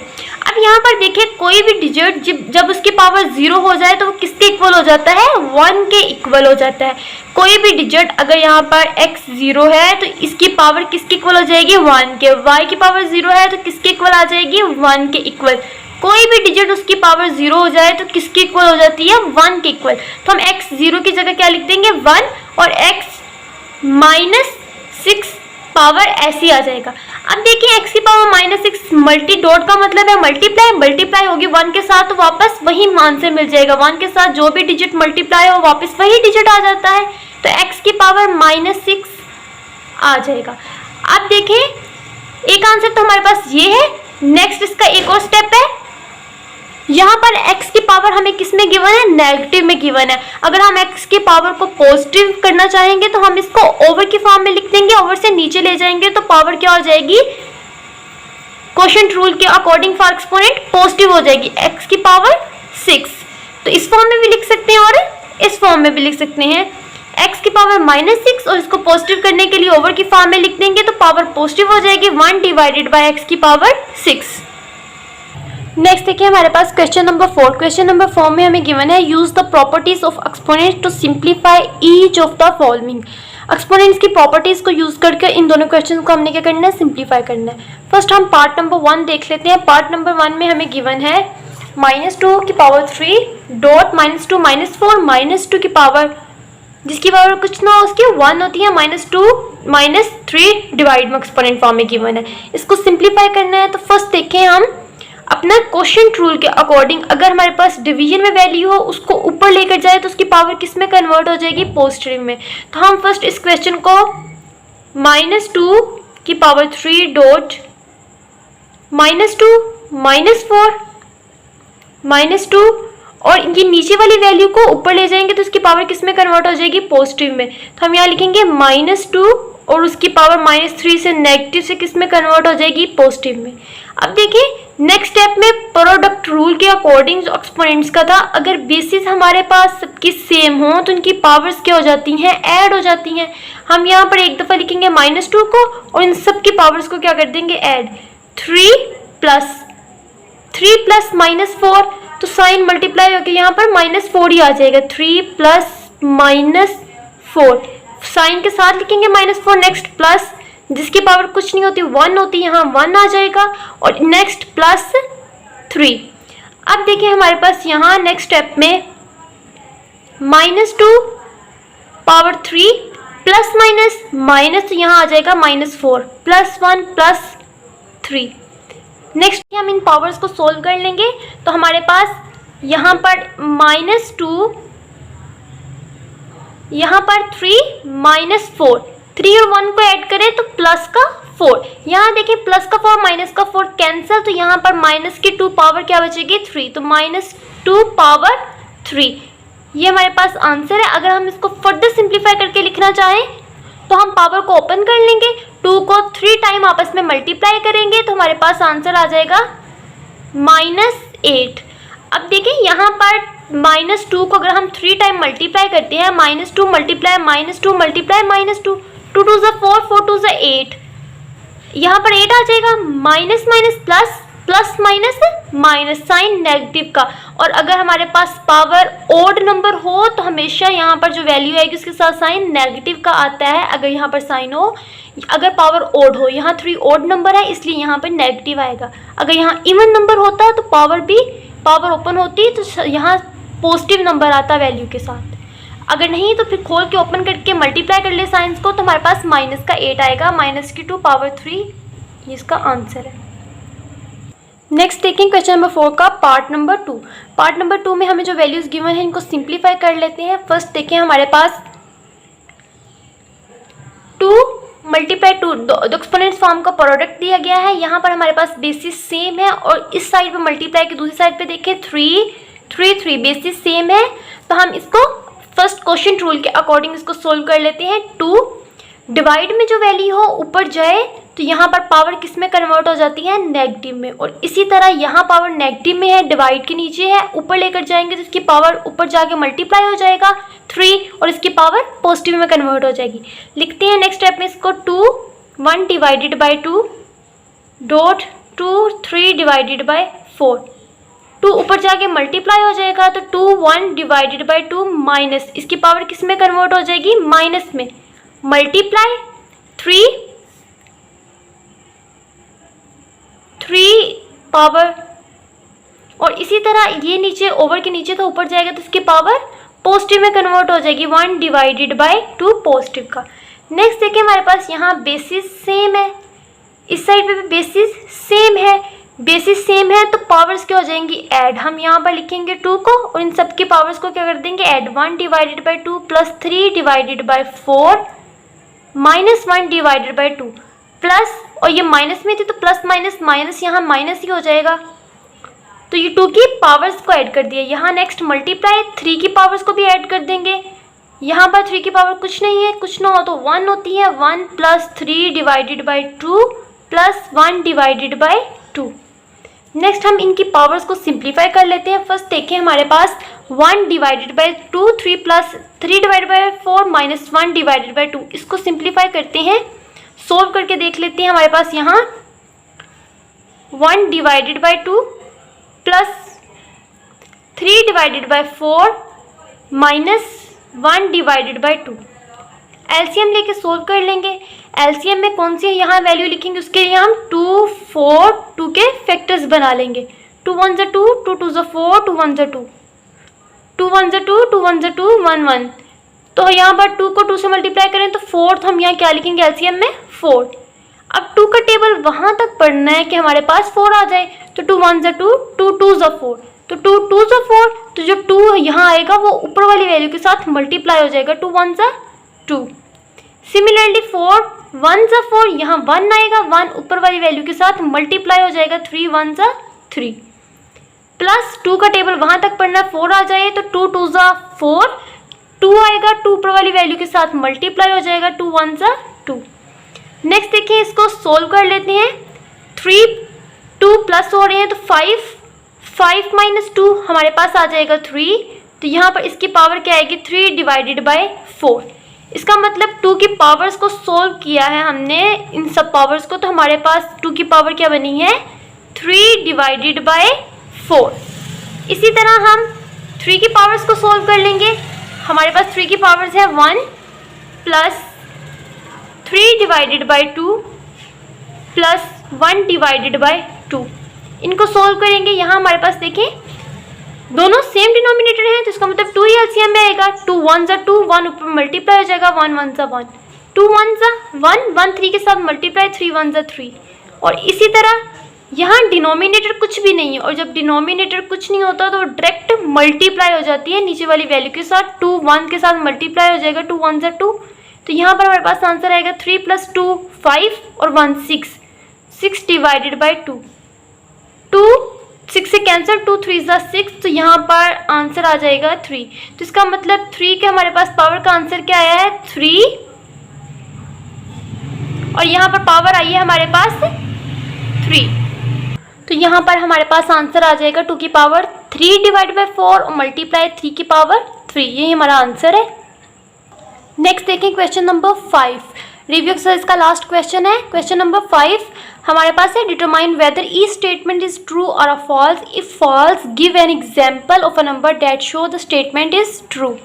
अब यहाँ पर देखिए कोई भी डिजिट जब उसकी पावर 0 हो जाए तो वो किसके इक्वल हो जाता है, 1 के इक्वल हो जाता है। कोई भी डिजिट अगर यहाँ पर x 0 है तो इसकी पावर किसके इक्वल हो जाएगी, 1 के। y की पावर 0 है तो किसके इक्वल आ जाएगी, 1 के इक्वल। कोई भी डिजिट उसकी पावर 0 हो जाए तो किसके इक्वल हो जाती है, 1 के इक्वल। तो हम x 0 की जगह क्या लिख देंगे, 1, और x -6 पावर ऐसी आ जाएगा। अब देखिए x की पावर -6 मल्टी डॉट का मतलब है मल्टीप्लाई होगी 1 के साथ, तो वापस वही आंसर मिल जाएगा। 1 के साथ जो भी डिजिट मल्टीप्लाई हो वापस वही डिजिट आ जाता है, तो x की पावर -6 आ जाएगा। अब देखिए एक आंसर तो हमारे पास ये है। नेक्स्ट इसका एक और स्टेप है, यहाँ पर x की पावर हमें किस में गिवन है, नेगेटिव में गिवन है। अगर हम x की पावर को पॉजिटिव करना चाहेंगे तो हम इसको ओवर की फॉर्म में लिख देंगे, ओवर से नीचे ले जाएंगे तो पावर क्या हो जाएगी, क्वोशिएंट रूल के अकॉर्डिंग फॉर एक्सपोनेंट पॉजिटिव हो जाएगी, x की पावर 6। तो इस फॉर्म में भी लिख सकते हैं और इस फॉर्म में भी लिख सकते हैं। x की पावर -6 और इसको पॉजिटिव करने के लिए ओवर की फॉर्म में लिख देंगे तो पावर पॉजिटिव हो जाएगी, 1 डिवाइडेड बाय x की पावर 6। नेक्स्ट देखिए हमारे पास क्वेश्चन नंबर 4। क्वेश्चन नंबर 4 में हमें गिवन है use the properties of exponent to simplify each of the following. Exponents की प्रॉपर्टीज को यूज करके इन दोनों क्वेश्चन को हमने क्या करना है, सिंप्लीफाई करना है। फर्स्ट हम पार्ट नंबर 1 देख लेते हैं। पार्ट नंबर 1 में हमें गिवन है -2 की पावर 3 डॉट -2 -4 -2 की पावर जिसकी पावर कुछ ना उसकी 1 होती है, -2 -3 डिवाइड में एक्सपोनेंट फॉर्म में गिवन है। इसको सिंप्लीफाई करना है तो फर्स्ट देखें हम अपना क्वोशिएंट रूल के अकॉर्डिंग अगर हमारे पास डिवीजन में वैल्यू हो उसको ऊपर लेकर जाए तो उसकी पावर किस में कन्वर्ट हो जाएगी, पॉजिटिव में। तो हम फर्स्ट इस क्वेश्चन को -2 की पावर 3 डॉट -2 -4 -2 और ये नीचे वाली वैल्यू को ऊपर ले जाएंगे तो उसकी पावर किस में कन्वर्ट हो जाएगी, पॉजिटिव में। तो हम यहाँ लिखेंगे -2 और उसकी पावर -3 से नेगेटिव से किस में कन्वर्ट हो जाएगी, पॉजिटिव में। अब देखिए नेक्स्ट स्टेप में प्रोडक्ट रूल के अकॉर्डिंग जो एक्सपोनेंट्स का था, अगर बेसिस हमारे पास सबकी सेम हो तो उनकी पावर्स क्या हो जाती हैं, ऐड हो जाती हैं। हम यहाँ पर एक दफ़ा लिखेंगे -2 को और इन सब की पावर्स को क्या कर देंगे, ऐड। 3 प्लस -4 तो साइन मल्टीप्लाई होकर यहाँ पर -4 ही आ जाएगा। 3 प्लस -4 साइन के साथ लिखेंगे -4, नेक्स्ट प्लस जिसकी पावर कुछ नहीं होती 1 होती, यहाँ 1 आ जाएगा और नेक्स्ट प्लस 3। अब देखिए हमारे पास यहाँ नेक्स्ट स्टेप में -2 पावर 3 प्लस माइनस तो यहाँ आ जाएगा -4 प्लस 1 प्लस 3। नेक्स्ट हम इन पावर्स को सोल्व कर लेंगे तो हमारे पास यहाँ पर -2 यहाँ पर 3 माइनस 4, 3 और 1 को ऐड करें तो प्लस का 4। यहाँ देखिए प्लस का 4 माइनस का 4 कैंसिल, तो यहाँ पर माइनस की 2 पावर क्या बचेगी 3, तो -2 पावर 3। ये हमारे पास आंसर है। अगर हम इसको फर्दर सिंप्लीफाई करके लिखना चाहें तो हम पावर को ओपन कर लेंगे, 2 को 3 टाइम आपस में मल्टीप्लाई करेंगे तो हमारे पास आंसर आ जाएगा -8। अब देखिए यहाँ पर -2 को अगर हम 3 टाइम मल्टीप्लाई करते हैं, -2 मल्टीप्लाई -2 मल्टीप्लाई -2, 2 2 4, 4 2 8, यहाँ पर 8 आ जाएगा। Minus minus plus, plus minus minus, sign negative का। और अगर हमारे पास पावर ओड नंबर हो तो हमेशा यहाँ पर जो वैल्यू आएगी उसके साथ साइन नेगेटिव का आता है। अगर यहाँ पर साइन हो, अगर पावर ओड हो, यहाँ 3 ओड नंबर है इसलिए यहाँ पर नेगेटिव आएगा। अगर यहाँ इवन नंबर होता तो पावर ओपन होती तो यहाँ पॉजिटिव नंबर आता वैल्यू के साथ। अगर नहीं तो फिर खोल के ओपन करके मल्टीप्लाई कर ले साइंस को तो हमारे पास माइनस का 8 आएगा, -2 पावर 3, ये इसका आंसर है। नेक्स्ट देखें क्वेश्चन नंबर 4 का पार्ट नंबर 2। पार्ट नंबर 2 में हमें जो वैल्यूज गिवन है इनको सिंप्लीफाई कर लेते हैं। फर्स्ट देखें हमारे पास 2 मल्टीप्लाई 2, दो एक्सपोनेंट्स फॉर्म का प्रोडक्ट दिया गया है। यहाँ पर हमारे पास बेसिस सेम है और इस साइड पे मल्टीप्लाई की दूसरी साइड पे देखें 3 बेसिस सेम है, तो हम इसको फर्स्ट क्वेश्चन रूल के अकॉर्डिंग इसको सोल्व कर लेते हैं। 2 डिवाइड में जो वैल्यू हो ऊपर जाए तो यहाँ पर पावर किस में कन्वर्ट हो जाती है नेगेटिव में, और इसी तरह यहाँ पावर नेगेटिव में है, डिवाइड के नीचे है, ऊपर लेकर जाएंगे तो इसकी पावर ऊपर जाके मल्टीप्लाई हो जाएगा 3 और इसकी पावर पॉजिटिव में कन्वर्ट हो जाएगी। लिखते हैं नेक्स्ट स्टेप में इसको 2 1 divided by 2 dot 2 3 divided by 4, 2 ऊपर जाके मल्टीप्लाई हो जाएगा तो 2 1 डिवाइडेड बाई 2 माइनस, इसकी पावर किस में कन्वर्ट हो जाएगी माइनस में, मल्टीप्लाई 3 पावर, और इसी तरह ये नीचे ओवर के नीचे तो ऊपर जाएगा तो इसकी पावर पॉजिटिव में कन्वर्ट हो जाएगी 1 डिवाइडेड बाई 2 पॉजिटिव का। नेक्स्ट देखिए हमारे पास यहाँ बेसिस सेम है, इस साइड पे भी बेसिस सेम है, बेसिस सेम है तो पावर्स क्या हो जाएंगी ऐड। हम यहाँ पर लिखेंगे 2 को और इन सब की पावर्स को क्या कर देंगे add, 1 divided by 2 plus 3 divided by 4 minus 1 divided by 2 plus, और ये माइनस में थी तो प्लस माइनस माइनस यहाँ माइनस ही हो जाएगा, तो ये 2 की पावर्स को ऐड कर दिया। यहाँ नेक्स्ट मल्टीप्लाई 3 की पावर्स को भी ऐड कर देंगे। यहाँ पर 3 की पावर कुछ नहीं है, कुछ ना हो तो 1 होती है, 1 plus 3 divided by 2 plus 1 divided by 2। Next हम इनकी पावर्स को सिंप्लीफाई कर लेते हैं। फर्स्ट देखें हमारे पास 1 divided by 2 3 plus 3 divided by 4 minus 1 divided by 2, इसको सिंप्लीफाई करते हैं, सोल्व करके देख लेते हैं। हमारे पास यहाँ 1 divided by 2 plus 3 divided by 4 minus 1 divided by 2, LCM लेके सोल्व कर लेंगे। एलसीएम में कौन सी यहाँ वैल्यू लिखेंगे, उसके लिए हम 2 4 2 के फैक्टर्स बना लेंगे। 2 1 ज़ा 2, 2 2 ज़ा 4, 2 1 ज़ा 2, 2 1 ज़ा 2, 2 1 ज़ा 2, 1 1, तो यहाँ पर 2 को 2 से मल्टीप्लाई करें तो 4, तो हम यहाँ क्या लिखेंगे एलसीएम में 4। अब 2 का टेबल वहाँ तक पढ़ना है कि हमारे पास 4 आ जाए, तो 2 1 ज़ा 2, 2 2 ज़ा 4, तो 2 2 ज़ा 4, तो जो 2 यहाँ आएगा वो ऊपर वाली वैल्यू के साथ मल्टीप्लाई हो जाएगा, 2 1 ज़ा 2। सिमिलरली 4 1 ज़ा 4, यहाँ 1 आएगा, 1 ऊपर वाली वैल्यू के साथ मल्टीप्लाई हो जाएगा, 3 1 ज़ा 3, प्लस 2 का टेबल वहाँ तक पढ़ना, 4 आ जाए तो 2 2 ज़ा 4, 2 आएगा, 2 ऊपर वाली वैल्यू के साथ मल्टीप्लाई हो जाएगा, 2 1 ज़ा 2। नेक्स्ट देखिए इसको सोल्व कर लेते हैं। 3 2 प्लस हो रहे हैं तो 5 माइनस 2 हमारे पास आ जाएगा 3, तो यहाँ पर इसकी पावर क्या आएगी 3 डिवाइडेड बाई 4। इसका मतलब 2 की पावर्स को सोल्व किया है हमने इन सब पावर्स को, तो हमारे पास 2 की पावर क्या बनी है 3 डिवाइडेड बाई 4। इसी तरह हम 3 की पावर्स को सोल्व कर लेंगे। हमारे पास 3 की पावर्स है 1 plus 3 divided by 2 plus 1 divided by 2, इनको सोल्व करेंगे। यहाँ हमारे पास देखें दोनों सेम डिनोमिनेटर हैं तो इसका मतलब 2 ही एलसीएम में आएगा। 2 1 ज़ा 2, 1 ऊपर मल्टीप्लाई हो जाएगा, 1 1 ज़ा 1, 2 1 ज़ा 1, 1 3 के साथ मल्टीप्लाई, 3 1 ज़ा 3, और इसी तरह यहाँ डिनोमिनेटर कुछ भी नहीं है, और जब डिनोमिनेटर कुछ नहीं होता तो डायरेक्ट मल्टीप्लाई हो जाती है नीचे वाली वैल्यू के साथ, 2 1 के साथ मल्टीप्लाई हो जाएगा, 2 1 2। तो यहाँ पर हमारे पास आंसर आएगा 3 + 2 5 और 1 6, 6 डिवाइडेड बाई 2, 2 6 से कैंसिल, 2 3 6, तो यहाँ पर आंसर आ जाएगा 3। तो इसका मतलब 3 के हमारे पास पावर का आंसर क्या आया है 3, और यहाँ पर पावर आई है हमारे पास 3। तो यहाँ पर हमारे पास आंसर आ जाएगा 2 की पावर 3 डिवाइड बाई 4 और मल्टीप्लाई 3 की पावर 3, यही हमारा आंसर है। नेक्स्ट देखें क्वेश्चन नंबर 5, रिव्यू एक्सरसाइज का लास्ट क्वेश्चन है। क्वेश्चन नंबर 5 हमारे पास है, determine whether each statement is true और a false, if false give an example of a number that show the statement is true.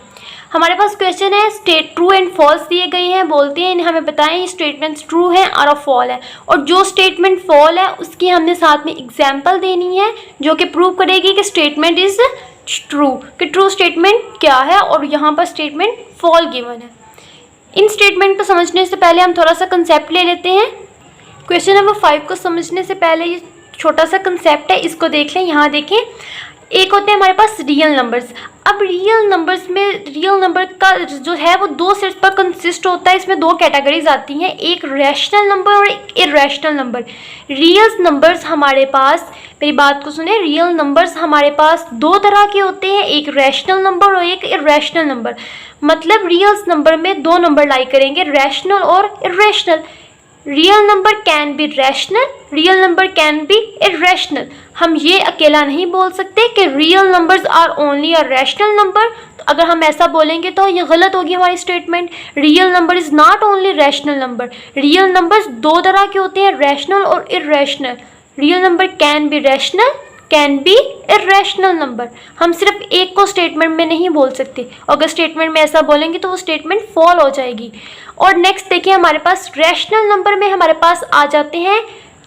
हमारे पास क्वेश्चन है, स्टेट ट्रू एंड फॉल्स दिए गए हैं, बोलते हैं हमें बताएं ये स्टेटमेंट्स ट्रू है और फॉल है, और जो स्टेटमेंट फॉल है उसकी हमने साथ में एग्जाम्पल देनी है जो कि प्रूव करेगी कि स्टेटमेंट इज ट्रू, कि ट्रू स्टेटमेंट क्या है और यहाँ पर स्टेटमेंट फॉल गिवन है। इन स्टेटमेंट को समझने से पहले हम थोड़ा सा कंसेप्ट ले लेते हैं। क्वेश्चन नंबर 5 को समझने से पहले ये छोटा सा कंसेप्ट है, इसको देख लें। यहाँ देखें, एक होते हैं हमारे पास रियल नंबर्स। अब रियल नंबर्स में रियल नंबर का जो है वो 2 सेट्स पर कंसिस्ट होता है। इसमें 2 कैटेगरीज आती हैं, एक रैशनल नंबर और एक इरेशनल नंबर। रियल नंबर्स हमारे पास, मेरी बात को सुने, रियल नंबर्स हमारे पास 2 तरह के होते हैं, एक रैशनल नंबर और एक इरेशनल नंबर। मतलब रियल नंबर में 2 नंबर लाई करेंगे, रैशनल और irrational. Real number can be rational, real number can be irrational. हम ये अकेला नहीं बोल सकते कि real numbers are only a rational number. तो अगर हम ऐसा बोलेंगे तो ये गलत होगी हमारी statement. Real number is not only rational number. Real numbers 2 तरह के होते हैं, रैशनल और irrational. Real number can be rational, can be irrational number. हम सिर्फ एक को स्टेटमेंट में नहीं बोल सकते, अगर स्टेटमेंट में ऐसा बोलेंगे तो वो स्टेटमेंट फॉल हो जाएगी। और नेक्स्ट देखिए, हमारे पास रैशनल नंबर में हमारे पास आ जाते हैं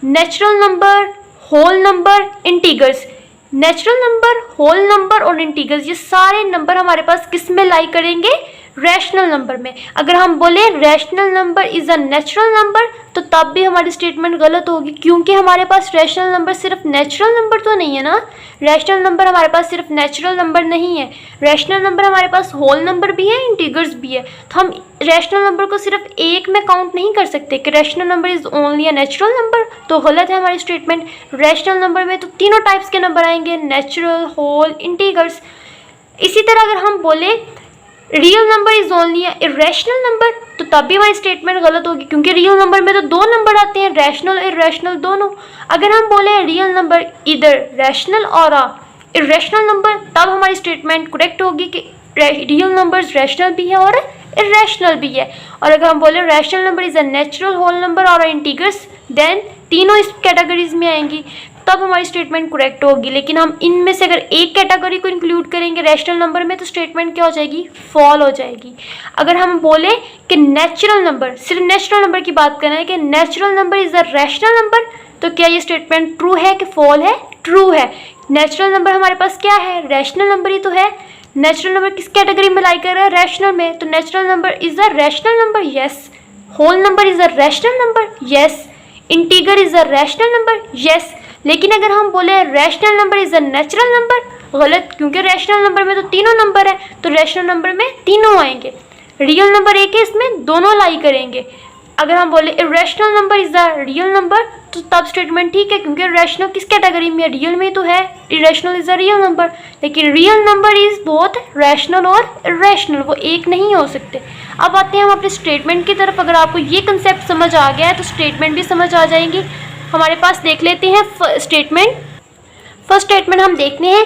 natural number, whole number, integers. Natural number, whole number और इंटीगर्स, ये सारे नंबर हमारे पास किस में लाई करेंगे, रैशनल नंबर में। अगर हम बोले rational number is a natural number तो तब भी हमारी स्टेटमेंट गलत होगी, क्योंकि हमारे पास रैशनल नंबर सिर्फ नेचुरल नंबर तो नहीं है ना। रैशनल नंबर हमारे पास सिर्फ नेचुरल नंबर नहीं है, रैशनल नंबर हमारे पास होल नंबर भी है, इंटीगर्स भी है। तो हम रैशनल नंबर को सिर्फ एक में काउंट नहीं कर सकते कि rational number is only a natural number, तो गलत है हमारी स्टेटमेंट। रैशनल नंबर में तो तीनों टाइप्स के नंबर आएंगे, नेचुरल, होल, इंटीगर्स। इसी तरह अगर हम बोले real number is only irrational number तो तब भी हमारी स्टेटमेंट गलत होगी, क्योंकि रियल नंबर में तो 2 नंबर आते हैं, रैशनल और इरेशनल दोनों। अगर हम बोले रियल नंबर इधर रैशनल और इरेशनल नंबर, तब हमारी स्टेटमेंट करेक्ट होगी कि रियल नंबर्स रैशनल भी है और इरेशनल भी है। और अगर हम बोले rational number is a natural, whole number और इंटीगर्स, देन तीनों इस कैटेगरीज में आएंगी, तब हमारी स्टेटमेंट करेक्ट होगी। लेकिन हम इनमें से अगर एक कैटेगरी को इंक्लूड करेंगे रैशनल नंबर में तो स्टेटमेंट क्या हो जाएगी, फॉल हो जाएगी। अगर हम बोले कि नेचुरल नंबर, सिर्फ नेचुरल नंबर की बात करना है कि natural number is a rational number, तो क्या ये स्टेटमेंट ट्रू है कि फॉल है, ट्रू है। नेचुरल नंबर हमारे पास क्या है, रैशनल नंबर ही तो है। नेचुरल नंबर किस कैटेगरी में लाई कर रहा है, रैशनल में, तो natural number is a rational number, yes. Whole number is a rational number, yes. Integer is a rational number, yes. लेकिन अगर हम बोले rational number is a natural number, गलत, क्योंकि रैशनल नंबर में तो तीनों नंबर है, तो रैशनल नंबर में तीनों आएंगे। रियल नंबर एक है, इसमें दोनों लाई करेंगे। अगर हम बोले irrational number is a real number तो तब स्टेटमेंट ठीक है, क्योंकि रैशनल किस कैटेगरी में है, रियल में तो है, irrational is a real number. लेकिन real number is both rational और इरेशनल, वो एक नहीं हो सकते। अब आते हैं हम अपने स्टेटमेंट की तरफ। अगर आपको ये कंसेप्ट समझ आ गया है तो स्टेटमेंट भी समझ आ जाएंगी। हमारे पास देख लेते हैं स्टेटमेंट। फर्स्ट स्टेटमेंट हम देखते हैं,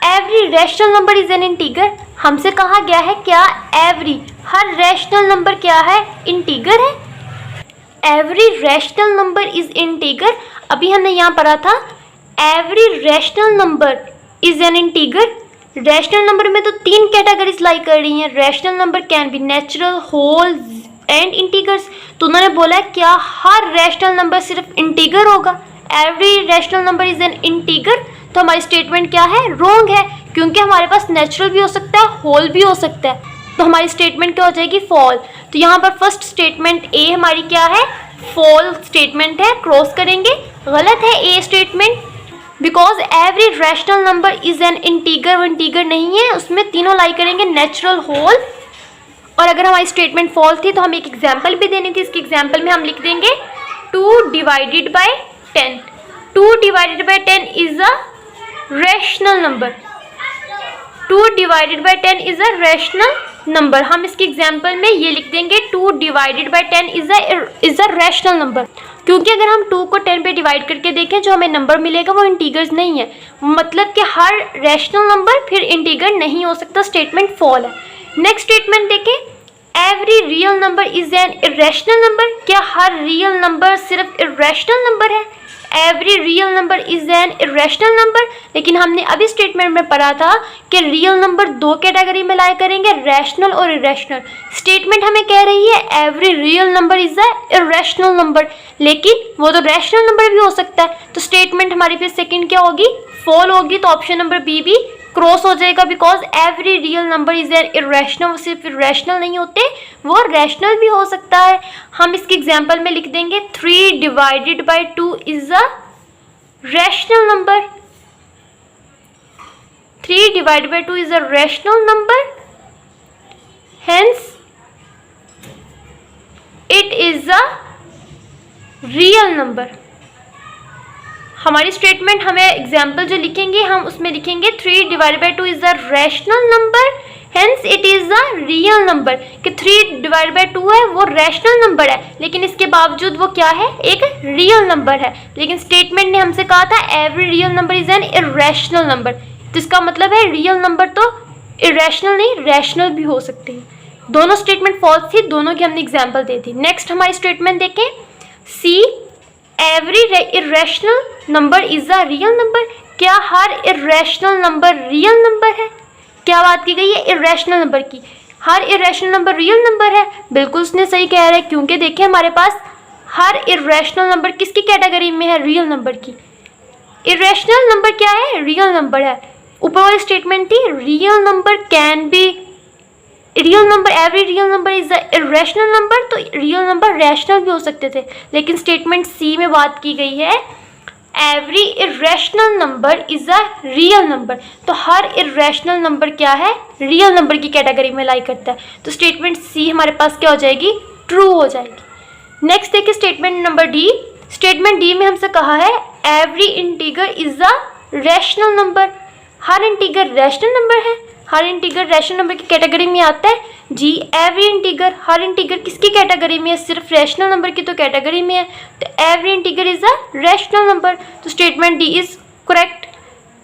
every rational number is an integer. हमसे कहा गया है क्या एवरी, हर रैशनल नंबर क्या है, इंटीगर है। Every rational number is integer, अभी हमने यहाँ पढ़ा था every rational number is an integer. Rational number में तो 3 कैटेगरीज लाई कर रही हैं, rational number can be natural, whole and integers. तो उन्होंने बोला क्या हर रैशनल नंबर सिर्फ इंटीगर होगा, every rational number is an integer. तो हमारी स्टेटमेंट क्या है, रॉन्ग है, क्योंकि हमारे पास नेचुरल भी हो सकता है, होल भी हो सकता है। तो हमारी स्टेटमेंट क्या हो जाएगी, फॉल। तो यहाँ पर फर्स्ट स्टेटमेंट ए हमारी क्या है, फॉल स्टेटमेंट है, क्रॉस करेंगे। गलत है ए statement, because every rational number is an integer. वो इंटीगर नहीं है, उसमें तीनों लाई करेंगे नेचुरल होल। और अगर हमारी स्टेटमेंट फॉल्स थी तो हमें एक एग्जाम्पल भी देनी थी। इसके एग्जाम्पल में हम लिख देंगे 2 divided by 10। 2 divided by 10 is a rational number. 2 divided by 10 is a rational number. हम इसके एग्जाम्पल में ये लिख देंगे 2 divided by 10 is a rational number, क्योंकि अगर हम 2 को 10 पे डिवाइड करके देखें जो हमें नंबर मिलेगा वो इंटीगर्स नहीं है, मतलब कि हर रैशनल नंबर फिर इंटीगर नहीं हो सकता, स्टेटमेंट फॉल है। नेक्स्ट स्टेटमेंट देखें, every real number is an irrational number. क्या हर रियल नंबर सिर्फ इरेशनल नंबर है? Every real number is an irrational number. लेकिन हमने अभी स्टेटमेंट में पढ़ा था कि रियल नंबर 2 कैटेगरी में लाया करेंगे, रैशनल और इरेशनल। स्टेटमेंट हमें कह रही है every real number is a irrational number, लेकिन वो तो रैशनल नंबर भी हो सकता है। तो स्टेटमेंट हमारी फिर सेकंड क्या होगी? फॉल होगी। तो ऑप्शन नंबर बी भी क्रॉस हो जाएगा, because every real number is an irrational. वो सिर्फ इरेशनल नहीं होते, वो रैशनल भी हो सकता है। हम इसके एग्जाम्पल में लिख देंगे 3 divided by 2 is a rational number. 3 divided by 2 is a rational number, hence it is a real number. हमारी स्टेटमेंट हमें एग्जाम्पल जो लिखेंगे हम उसमें लिखेंगे 3 divided by 2 is a rational number, hence it is a real number. कि 3 divided by 2 है वो रैशनल नंबर है, लेकिन इसके बावजूद वो क्या है? एक रियल नंबर है। लेकिन स्टेटमेंट ने हमसे कहा था every real number is an irrational number, तो इसका मतलब है रियल नंबर तो इरेशनल नहीं रैशनल भी हो सकते हैं। दोनों स्टेटमेंट फॉल्स थी, दोनों की हमने एग्जाम्पल दी थी। नेक्स्ट हमारी स्टेटमेंट देखें, see every irrational number is a real number. क्या हर इरेशनल नंबर रियल नंबर है? क्या बात की गई है? इरेशनल नंबर की। हर इरेशनल नंबर रियल नंबर है, बिल्कुल उसने सही कह रहा है, क्योंकि देखिए हमारे पास हर इरेशनल नंबर किसकी कैटेगरी में है? रियल नंबर की। इरेशनल नंबर क्या है? रियल नंबर है। ऊपर वाली स्टेटमेंट थी real number can be real number, every real number is a irrational number, तो रियल नंबर रैशनल भी हो सकते थे। लेकिन स्टेटमेंट सी में बात की गई है every irrational number is a real number, तो हर इरेशनल नंबर क्या है? रियल नंबर की कैटेगरी में लाई करता है। तो स्टेटमेंट सी हमारे पास क्या हो जाएगी? ट्रू हो जाएगी। नेक्स्ट देखिए statement number D. Statement D में हमसे कहा है every integer is a rational number. Her integer rational number है। हर इंटीगर रैशनल नंबर की कैटेगरी में आता है जी। एवरी इंटीगर, हर इंटीगर किसकी कैटेगरी में है? सिर्फ रैशनल नंबर की तो कैटेगरी में है, तो every integer is a rational number. तो statement D is correct.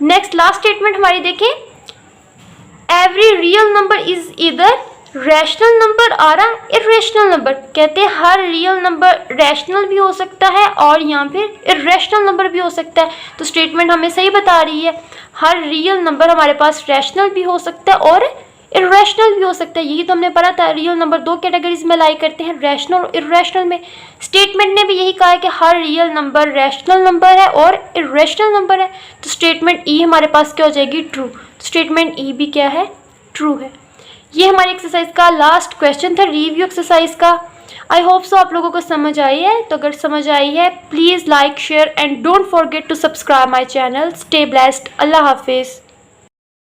Next last statement हमारी देखें, every real number is either rational number और अ इरेशनल नंबर। कहते हैं हर रियल नंबर रैशनल भी हो सकता है और यहाँ फिर इरेशनल नंबर भी हो सकता है। तो स्टेटमेंट हमें सही बता रही है, हर रियल नंबर हमारे पास रैशनल भी हो सकता है और इरेशनल भी हो सकता है। यही तो हमने पढ़ा था, रियल नंबर 2 कैटेगरीज में लाई करते हैं, रैशनल और इरेशनल में। स्टेटमेंट ने भी यही कहा है कि हर रियल नंबर रैशनल नंबर है और इरेशनल नंबर है। तो स्टेटमेंट ई हमारे पास क्या हो जाएगी? ट्रू। स्टेटमेंट ई भी क्या है? ट्रू है। ये हमारी एक्सरसाइज का लास्ट क्वेश्चन था, रिव्यू एक्सरसाइज का। आई होप सो आप लोगों को समझ आई है। तो अगर समझ आई है please like share and don't forget to subscribe my channel. Stay blessed. अल्लाह हाफिज़।